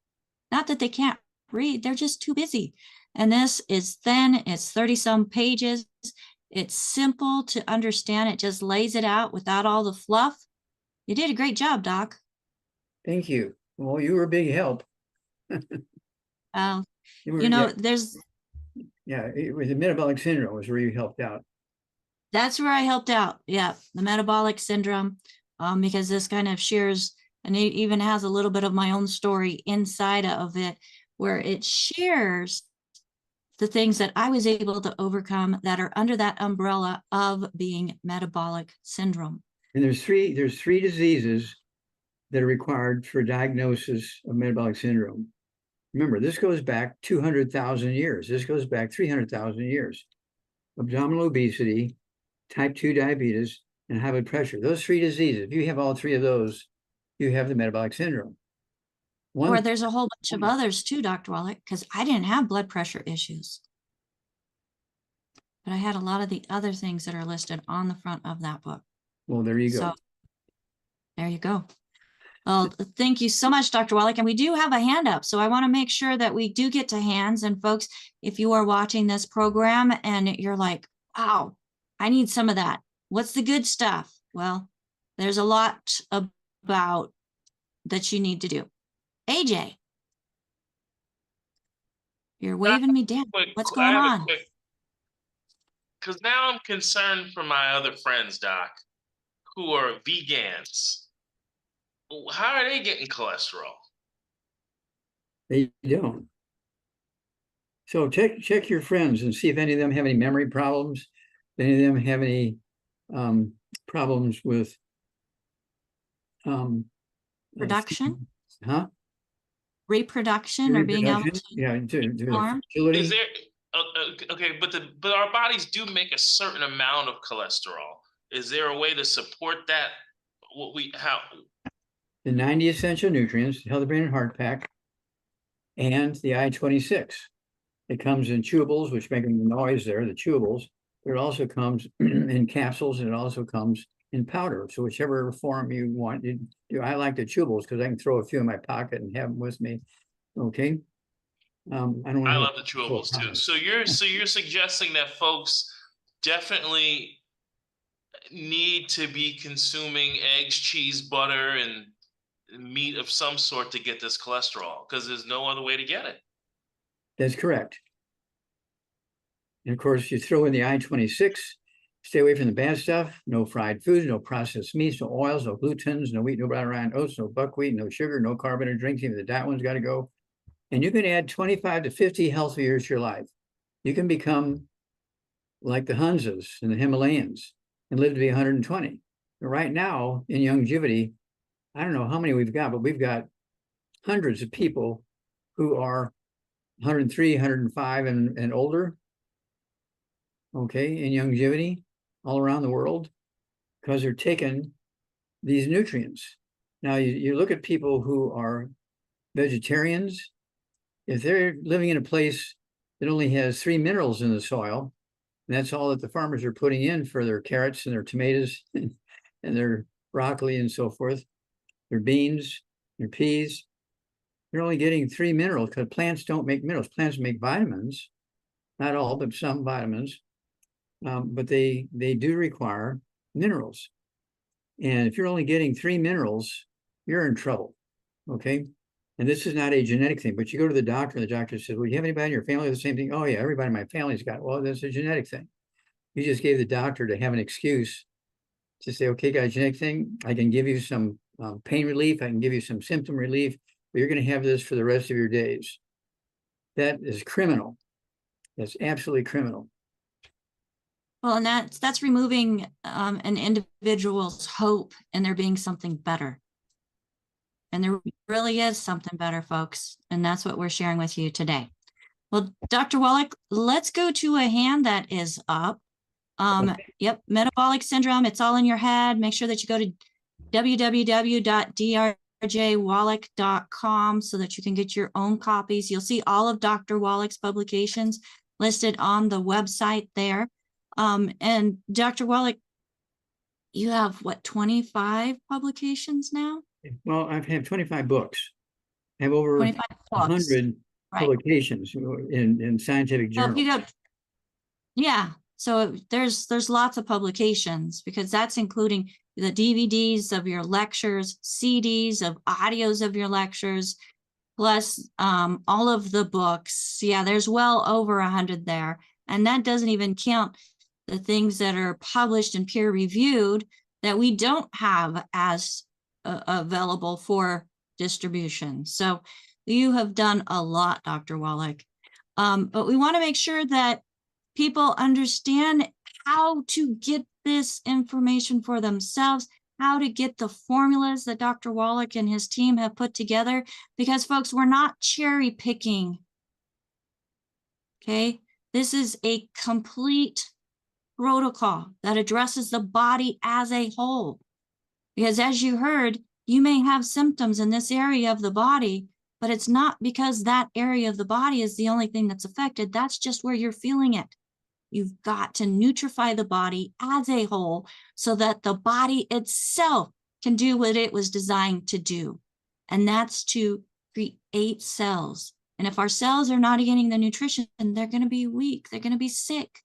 Not that they can't read, they're just too busy. And this is thin, it's 30-some pages. It's simple to understand. It just lays it out without all the fluff. You did a great job, Doc. Thank you. Well, you were a big help. There's... Yeah, it was the metabolic syndrome was where you helped out. That's where I helped out. Yeah, the metabolic syndrome, because this kind of shares, and it even has a little bit of my own story inside of it, where it shares the things that I was able to overcome that are under that umbrella of being metabolic syndrome. And there's three diseases that are required for diagnosis of metabolic syndrome. Remember, this goes back 200,000 years. This goes back 300,000 years. Abdominal obesity, type 2 diabetes, and high blood pressure. Those 3 diseases, if you have all 3 of those, you have the metabolic syndrome. Or there's a whole bunch of others too, Dr. Wallach, because I didn't have blood pressure issues. But I had a lot of the other things that are listed on the front of that book. Well, there you go. So, there you go. Well, thank you so much, Dr. Wallach. And we do have a hand up, so I want to make sure that we do get to hands. And folks, if you are watching this program and you're like, wow, I need some of that. What's the good stuff? Well, There's a lot about that you need to do. AJ, you're waving me down. What's going on? Because now I'm concerned for my other friends, Doc, who are vegans. How are they getting cholesterol? They don't. So check your friends and see if any of them have any memory problems. If any of them have any problems with production, reproduction or being able to Is there okay? But our bodies do make a certain amount of cholesterol. Is there a way to support that? The 90 essential nutrients, healthy brain and heart pack, and the I-26. It comes in chewables, which make the noise there, the chewables. But it also comes in capsules, and it also comes in powder. So whichever form you want, you do. I like the chewables because I can throw a few in my pocket and have them with me. Okay. I love the chewables too. So you're suggesting that folks definitely need to be consuming eggs, cheese, butter, and meat of some sort to get this cholesterol, because there's no other way to get it. That's correct. And of course, you throw in the I-26, stay away from the bad stuff, no fried foods, no processed meats, no oils, no glutens, no wheat, no brown rind oats, no buckwheat, no sugar, no carbonated drinks. Even the diet one's got to go. And you can add 25 to 50 healthy years to your life. You can become like the Hunzas and the Himalayans and live to be 120. But right now, in longevity, I don't know how many we've got, but we've got hundreds of people who are 103, 105 and older, okay, in longevity all around the world, because they're taking these nutrients. Now, you look at people who are vegetarians. If they're living in a place that only has 3 minerals in the soil, and that's all that the farmers are putting in for their carrots and their tomatoes and their broccoli and so forth, their beans, their peas, they're only getting 3 minerals, because plants don't make minerals. Plants make vitamins, not all, but some vitamins. But they do require minerals. And if you're only getting 3 minerals, you're in trouble, okay? And this is not a genetic thing, but you go to the doctor, and the doctor says, well, you have anybody in your family with the same thing? Oh yeah, everybody in my family's got it. Well, that's a genetic thing. You just gave the doctor to have an excuse to say, okay, got a genetic thing. I can give you some pain relief. I can give you some symptom relief, but you're going to have this for the rest of your days. That is criminal. That's absolutely criminal. Well, and that's removing an individual's hope in there being something better. And there really is something better, folks. And that's what we're sharing with you today. Well, Dr. Wallach, let's go to a hand that is up. Yep, metabolic syndrome. It's all in your head. Make sure that you go to www.drjwallach.com so that you can get your own copies. You'll see all of Dr. Wallach's publications listed on the website there. And Dr. Wallach, you have what, 25 publications now? Well, I've had 25 books. I have over 100 publications in scientific journals. So yeah, so there's lots of publications, because that's including the DVDs of your lectures, CDs of audios of your lectures, plus all of the books. Yeah, there's well over 100 there. And that doesn't even count the things that are published and peer reviewed that we don't have as available for distribution. So you have done a lot, Dr. Wallach. But we want to make sure that people understand how to get this information for themselves, how to get the formulas that Dr. Wallach and his team have put together, because folks, we're not cherry picking. Okay, this is a complete protocol that addresses the body as a whole. Because as you heard, you may have symptoms in this area of the body, but it's not because that area of the body is the only thing that's affected. That's just where you're feeling it. You've got to nutrify the body as a whole so that the body itself can do what it was designed to do. And that's to create cells. And if our cells are not getting the nutrition, they're going to be weak. They're going to be sick.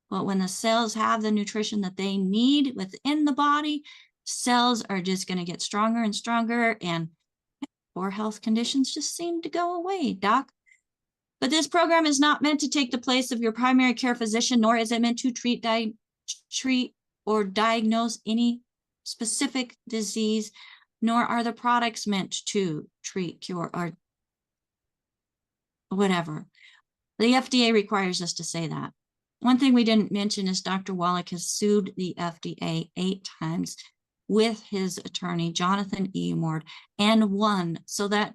But when the cells have the nutrition that they need within the body, cells are just going to get stronger and stronger, and poor health conditions just seem to go away, Doc. But this program is not meant to take the place of your primary care physician, nor is it meant to treat or diagnose any specific disease, nor are the products meant to treat, cure, or whatever. The FDA requires us to say that. One thing we didn't mention is Dr. Wallach has sued the FDA 8 times with his attorney, Jonathan E. Ward, and won, so that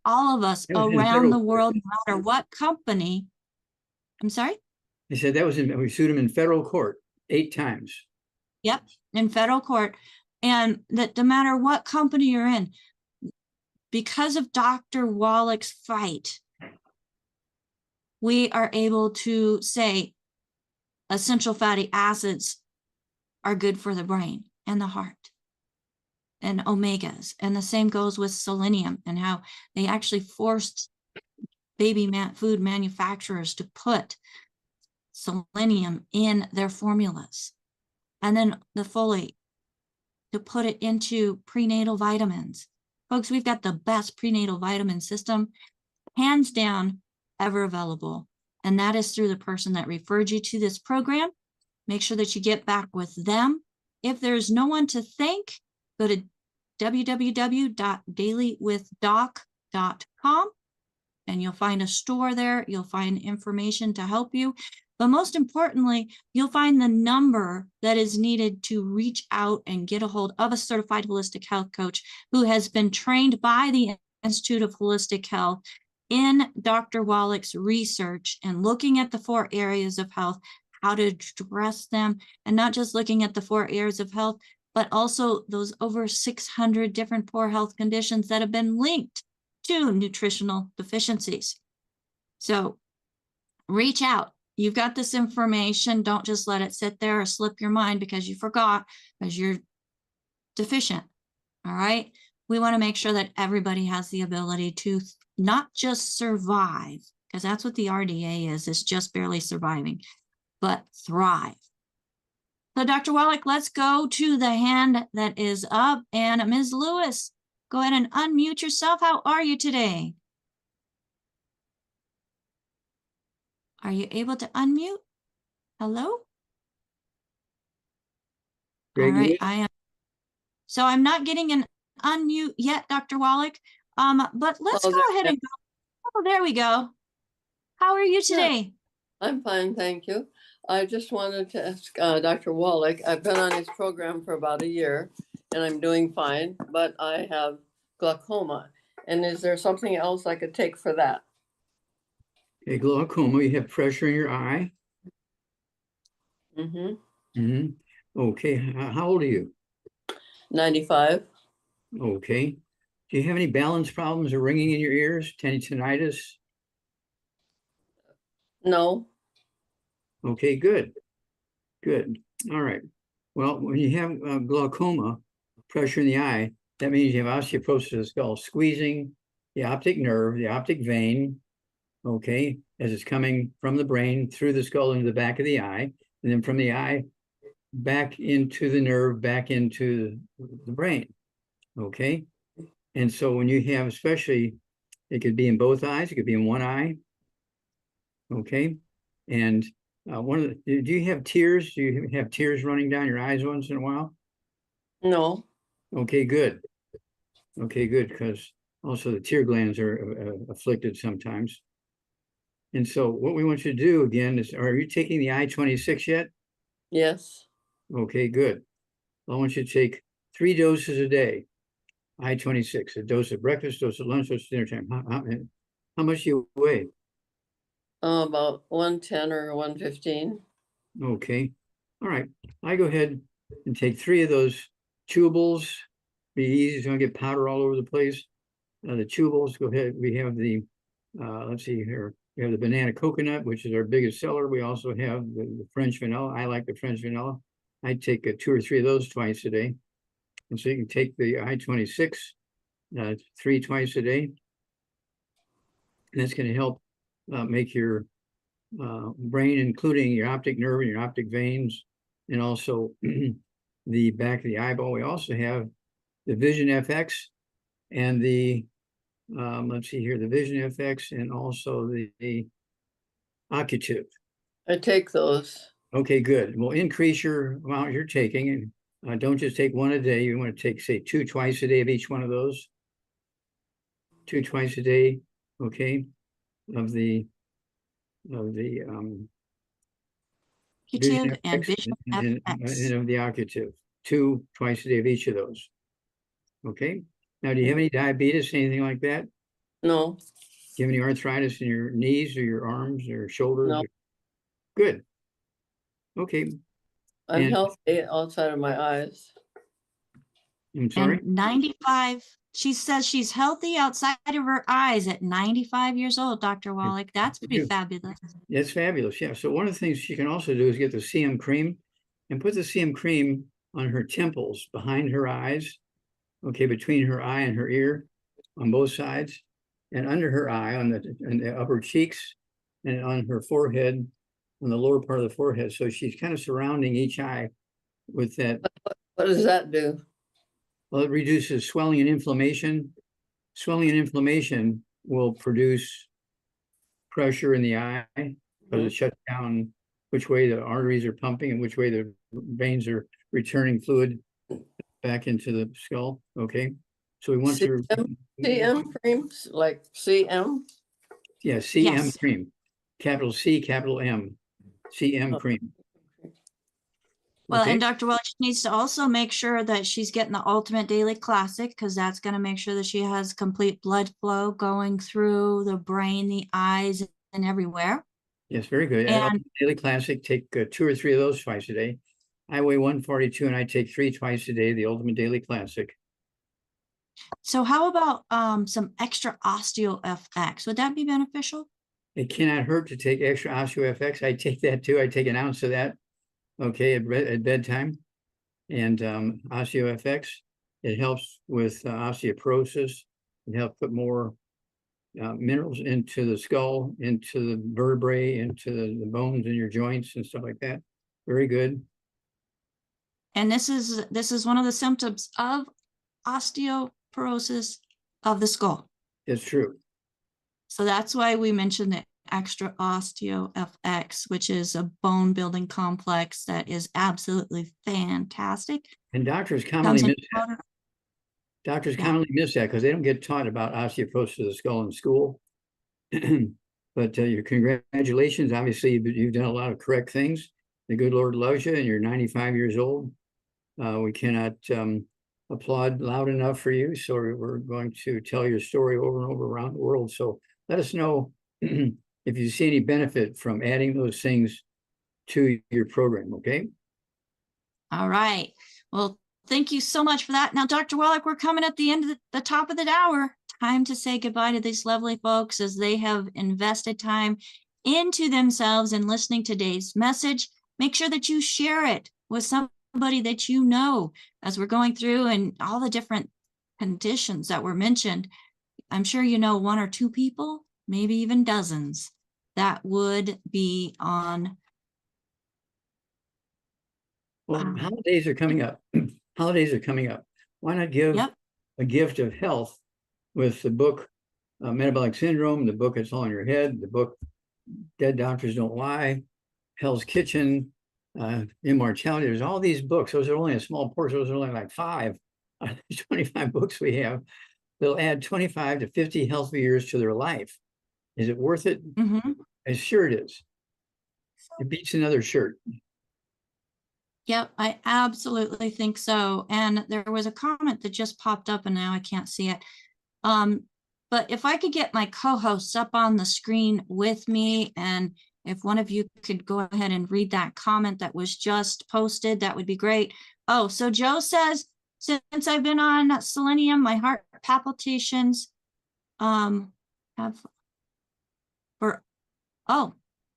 all of us around the world, no matter what company, I'm sorry? He said that was we sued him in federal court 8 times. Yep, in federal court. And that no matter what company you're in, because of Dr. Wallach's fight, we are able to say essential fatty acids are good for the brain and the heart and omegas. And the same goes with selenium, and how they actually forced baby food manufacturers to put selenium in their formulas. And then the folate, to put it into prenatal vitamins. Folks, we've got the best prenatal vitamin system, hands down, ever available. And that is through the person that referred you to this program. Make sure that you get back with them. If there's no one to thank, go to www.dailywithdoc.com and you'll find a store there. You'll find information to help you. But most importantly, you'll find the number that is needed to reach out and get a hold of a certified holistic health coach who has been trained by the Institute of Holistic Health in Dr. Wallach's research and looking at the 4 areas of health, how to address them, and not just looking at the 4 areas of health, but also those over 600 different poor health conditions that have been linked to nutritional deficiencies. So reach out. You've got this information. Don't just let it sit there or slip your mind because you forgot, because you're deficient. All right. We want to make sure that everybody has the ability to not just survive, because that's what the RDA is. It's just barely surviving, but thrive. So Dr. Wallach, let's go to the hand that is up. And Ms. Lewis, go ahead and unmute yourself. How are you today? Are you able to unmute? Hello? All right, I am. So I'm not getting an unmute yet, Dr. Wallach. But let's go ahead and go. Oh, there we go. How are you today? I'm fine, thank you. I just wanted to ask Dr. Wallach. I've been on his program for about a year and I'm doing fine, but I have glaucoma. And is there something else I could take for that? Okay, glaucoma, you have pressure in your eye. Okay, how old are you? 95. Okay. Do you have any balance problems or ringing in your ears? Tinnitus? No. Okay, good. Good. All right. Well, when you have glaucoma, pressure in the eye, that means you have osteoporosis of the skull, squeezing the optic nerve, the optic vein, okay, as it's coming from the brain through the skull into the back of the eye, and then from the eye back into the nerve, back into the brain, okay? And so when you have, especially, it could be in both eyes, it could be in one eye, okay? And do you have tears? Do you have tears running down your eyes once in a while? No. Okay, good. Okay, good, because also the tear glands are afflicted sometimes. And so what we want you to do again is, are you taking the I-26 yet? Yes. Okay, good. I want you to take 3 doses a day. I-26, a dose at breakfast, dose at lunch, dose at dinner time. How much do you weigh? About 110 or 115. Okay. All right. I go ahead and take 3 of those chewables. Be easy, it's going to get powder all over the place. The chewables, go ahead. We have the, let's see here. We have the banana coconut, which is our biggest seller. We also have the French vanilla. I like the French vanilla. I take 2 or 3 of those twice a day. And so you can take the I-26, 3 twice a day. And that's going to help make your brain, including your optic nerve and your optic veins, and also the back of the eyeball. We also have the Vision FX and the, let's see here, the Vision FX and also the Occutive. I take those. Okay, good. We'll increase your amount you're taking, and don't just take one a day. You want to take, say, 2 twice a day of each one of those. 2 twice a day, okay, of the Vision Occutive and FX Vision and FX. of the Occutive. 2 twice a day of each of those. Okay. Now, do you have any diabetes, anything like that? No, Do you have any arthritis in your knees or your arms or shoulders? no, Good. Okay. I'm And- healthy outside of my eyes. I'm sorry? And 95, she says she's healthy outside of her eyes at 95 years old, Dr. Wallach. That's pretty you. fabulous. That's fabulous. Yeah. So one of the things she can also do is get the CM cream and put the CM cream on her temples, behind her eyes, okay, between her eye and her ear, on both sides, and under her eye on the upper cheeks, and on her forehead, on the lower part of the forehead. So she's kind of surrounding each eye with that. What does that do? Well, it reduces swelling and inflammation. Swelling and inflammation will produce pressure in the eye because it shuts down which way the arteries are pumping and which way the veins are returning fluid back into the skull. Okay. So we want to CM creams, like CM? yeah, CM Yes. cream. Capital C, capital M. CM Oh. cream. Well, Okay. and Dr. Welch needs to also make sure that she's getting the Ultimate Daily Classic, because that's going to make sure that she has complete blood flow going through the brain, the eyes, and everywhere. Yes, very good. And Daily Classic, take 2 or 3 of those twice a day. I weigh 142 and I take 3 twice a day, the Ultimate Daily Classic. so how about some extra Osteo FX? Would that be beneficial? It cannot hurt to take extra OsteoFX. I take that too. I take an ounce of that, okay, at bedtime. And OsteoFX, it helps with osteoporosis. It helps put more minerals into the skull, into the vertebrae, into the bones in your joints and stuff like that. Very good. And this is one of the symptoms of osteoporosis of the skull. It's true. So that's why we mentioned the extra Osteo FX, which is a bone building complex that is absolutely fantastic. And doctors commonly Comes in miss that. powder. Doctors Yeah. commonly miss that because they don't get taught about osteoporosis of the skull in school. But your congratulations. Obviously, you've done a lot of correct things. The good Lord loves you, and you're 95 years old. We cannot applaud loud enough for you. So we're going to tell your story over and over around the world. So let us know if you see any benefit from adding those things to your program, okay? All right. Well, thank you so much for that. Now, Dr. Wallach, we're coming at the end of the top of the hour. Time to say goodbye to these lovely folks as they have invested time into themselves and listening to today's message. Make sure that you share it with somebody that you know as we're going through and all the different conditions that were mentioned. I'm sure you know 1 or 2 people, maybe even dozens, that would be on. Well, holidays are coming up. Holidays are coming up. Why not give a gift of health with the book Metabolic Syndrome, the book It's All in Your Head, the book Dead Doctors Don't Lie, Hell's Kitchen, Immortality. There's all these books. Those are only a small portion. Those are only like 5 out of the 25 books we have. They'll add 25 to 50 healthy years to their life. Is it worth it? Mm-hmm. As sure it is. It beats another shirt. Yep, I absolutely think so. And there was a comment that just popped up and now I can't see it. But if I could get my co-hosts up on the screen with me, and if one of you could go ahead and read that comment that was just posted, that would be great. Oh, so Joe says, since I've been on selenium, my heart palpitations have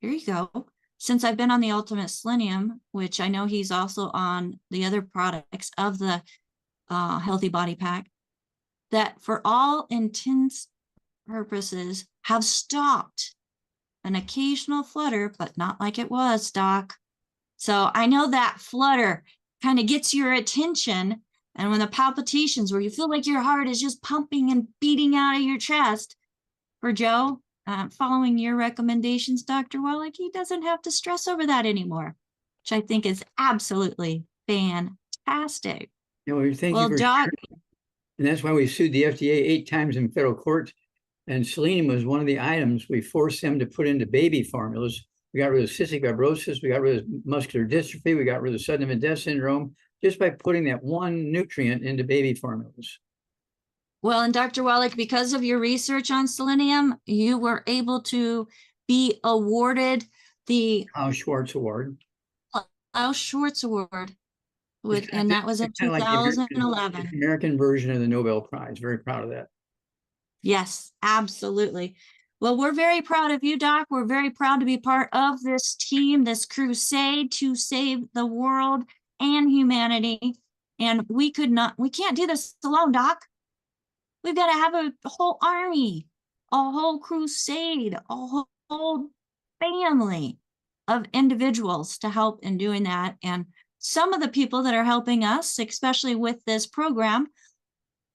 here you go. Since I've been on the Ultimate Selenium, which I know he's also on the other products of the Healthy Body Pack, that for all intents purposes have stopped. An occasional flutter, but not like it was, Doc. So I know that flutter kind of gets your attention, and when the palpitations where you feel like your heart is just pumping and beating out of your chest, for Joe, following your recommendations, Dr. Wallach, he doesn't have to stress over that anymore, which I think is absolutely fantastic. Thank Well, you for Doc, sharing. And that's why we sued the FDA 8 times in federal court. And selenium was one of the items we forced them to put into baby formulas. We got rid of cystic fibrosis, we got rid of muscular dystrophy, we got rid of sudden infant death syndrome, just by putting that one nutrient into baby formulas. well, and Dr. Wallach, because of your research on selenium, you were able to be awarded the Klaus Schwartz Award. Klaus Schwartz Award, and that was in Kind of like the 2011. American version of the Nobel Prize. Very proud of that. Yes, absolutely. Well, we're very proud of you, Doc. We're very proud to be part of this team, this crusade to save the world and humanity. And we can't do this alone, Doc. We've got to have a whole army, a whole crusade, a whole family of individuals to help in doing that. And some of the people that are helping us, especially with this program,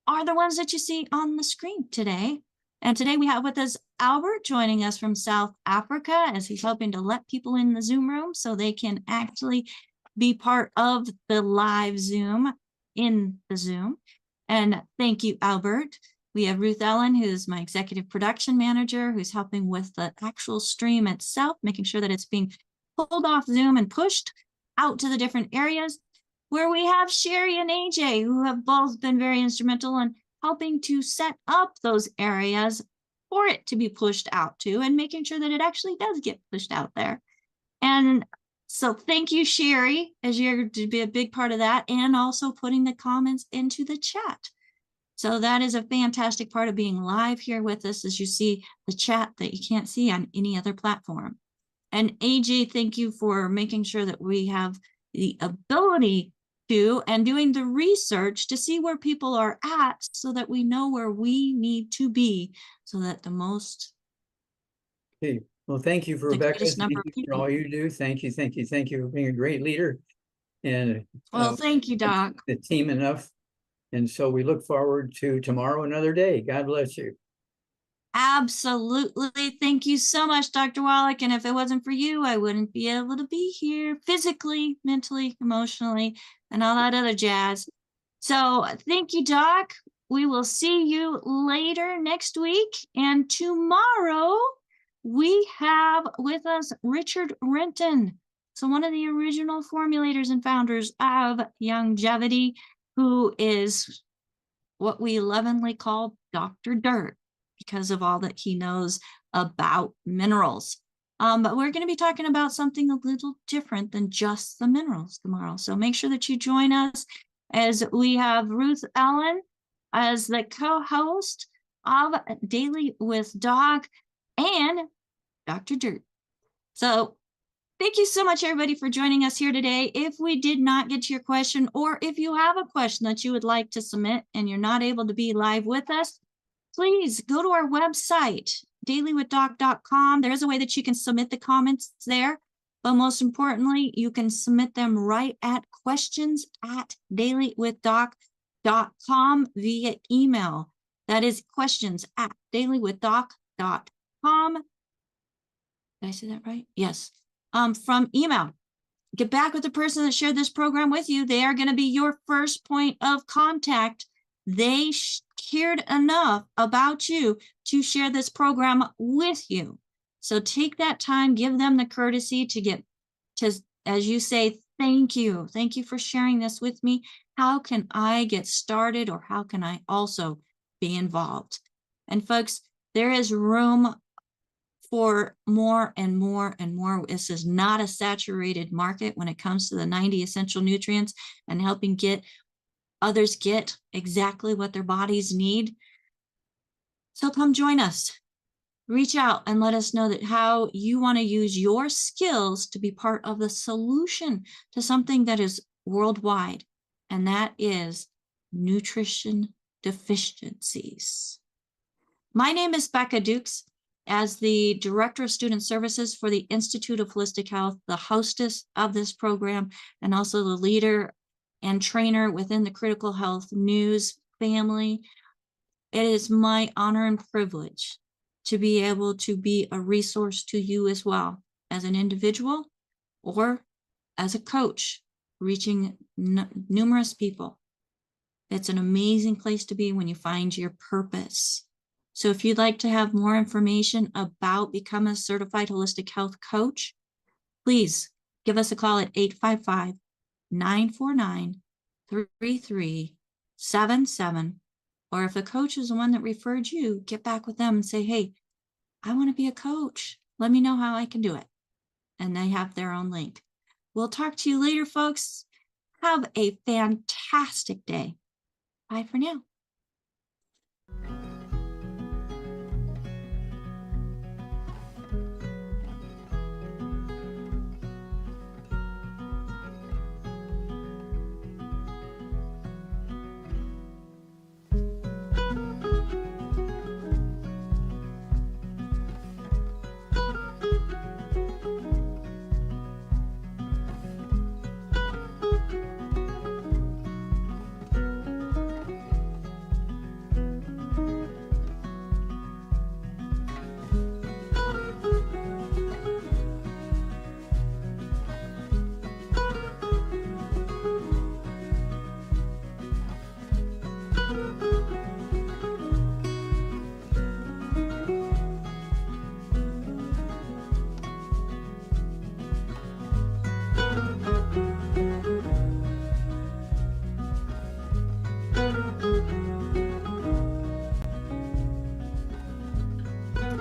are the ones that you see on the screen today. And today we have with us Albert joining us from South Africa, as he's helping to let people in the Zoom room so they can actually be part of the live Zoom in the Zoom. And thank you, Albert. We have Ruth Ellen, who's my executive production manager, who's helping with the actual stream itself, making sure that it's being pulled off Zoom and pushed out to the different areas, where we have Sherry and AJ, who have both been very instrumental in helping to set up those areas for it to be pushed out to, and making sure that it actually does get pushed out there. And so thank you, Sherry, as you're to be a big part of that, and also putting the comments into the chat. So that is a fantastic part of being live here with us, as you see the chat that you can't see on any other platform. And AJ, thank you for making sure that we have the ability to, and doing the research to see where people are at, so that we know where we need to be, so that the most. Okay. Well, thank you, Rebecca. Thank you for all you do. Thank you for being a great leader. And well, thank you, Doc. The team enough. And so we look forward to tomorrow, another day. God bless you. Absolutely. Thank you so much, Dr. Wallach. And if it wasn't for you, I wouldn't be able to be here physically, mentally, emotionally, and all that other jazz. So thank you, Doc. We will see you later next week. And tomorrow we have with us Richard Renton. So one of the original formulators and founders of Longevity, who is what we lovingly call Dr. Dirt, because of all that he knows about minerals. But we're going to be talking about something a little different than just the minerals tomorrow. So make sure that you join us, as we have Ruth Ellen as the co-host of Daily with Doc and Dr. Dirt. So thank you so much, everybody, for joining us here today. If we did not get to your question, or if you have a question that you would like to submit and you're not able to be live with us, please go to our website, dailywithdoc.com. There's a way that you can submit the comments there. But most importantly, you can submit them right at questions@dailywithdoc.com via email. That is questions@dailywithdoc.com. Did I say that right? Yes. From email. Get back with the person that shared this program with you. They are going to be your first point of contact. They cared enough about you to share this program with you. So take that time, give them the courtesy to get to, as you say, thank you. Thank you for sharing this with me. How can I get started, or how can I also be involved? And folks, there is room for more and more and more. This is not a saturated market when it comes to the 90 essential nutrients and helping others get exactly what their bodies need. So come join us. Reach out and let us know that how you want to use your skills to be part of the solution to something that is worldwide, and that is nutrition deficiencies. My name is Becca Dukes. As the Director of Student Services for the Institute of Holistic Health, the hostess of this program, and also the leader and trainer within the critical health news family. It is my honor and privilege to be able to be a resource to you as well, as an individual or as a coach, reaching numerous people. It's an amazing place to be when you find your purpose. So if you'd like to have more information about becoming a certified holistic health coach, please give us a call at 855-949-3377. Or if the coach is the one that referred you, get back with them and say, hey, I want to be a coach. Let me know how I can do it. And they have their own link. We'll talk to you later, folks. Have a fantastic day. Bye for now.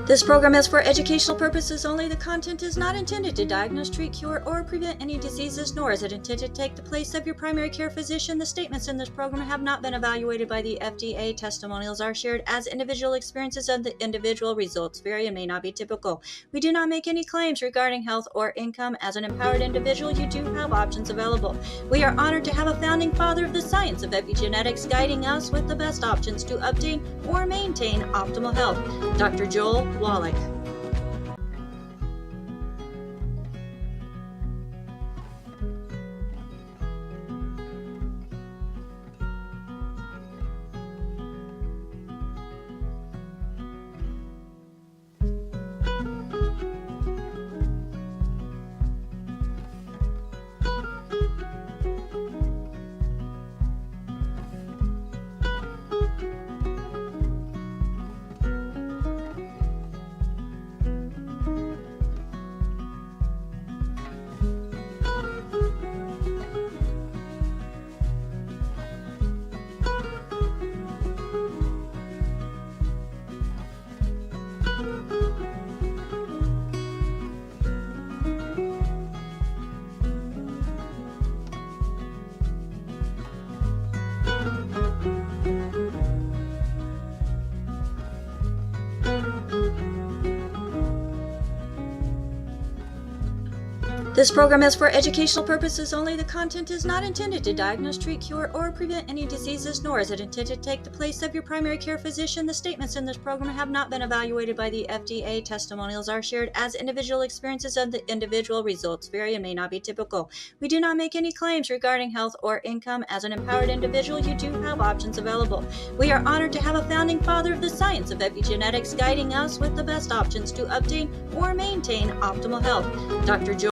This program is for educational purposes only. The content is not intended to diagnose, treat, cure, or prevent any diseases, nor is it intended to take the place of your primary care physician. The statements in this program have not been evaluated by the FDA. Testimonials are shared as individual experiences, and the individual results vary and may not be typical. We do not make any claims regarding health or income. As an empowered individual, you do have options available. We are honored to have a founding father of the science of epigenetics guiding us with the best options to obtain or maintain optimal health, Dr. Joel Wallach. This program is for educational purposes only. The content is not intended to diagnose, treat, cure, or prevent any diseases, nor is it intended to take the place of your primary care physician. The statements in this program have not been evaluated by the FDA. Testimonials are shared as individual experiences, and the individual results vary and may not be typical. We do not make any claims regarding health or income. As an empowered individual, you do have options available. We are honored to have a founding father of the science of epigenetics guiding us with the best options to obtain or maintain optimal health, Dr. Joel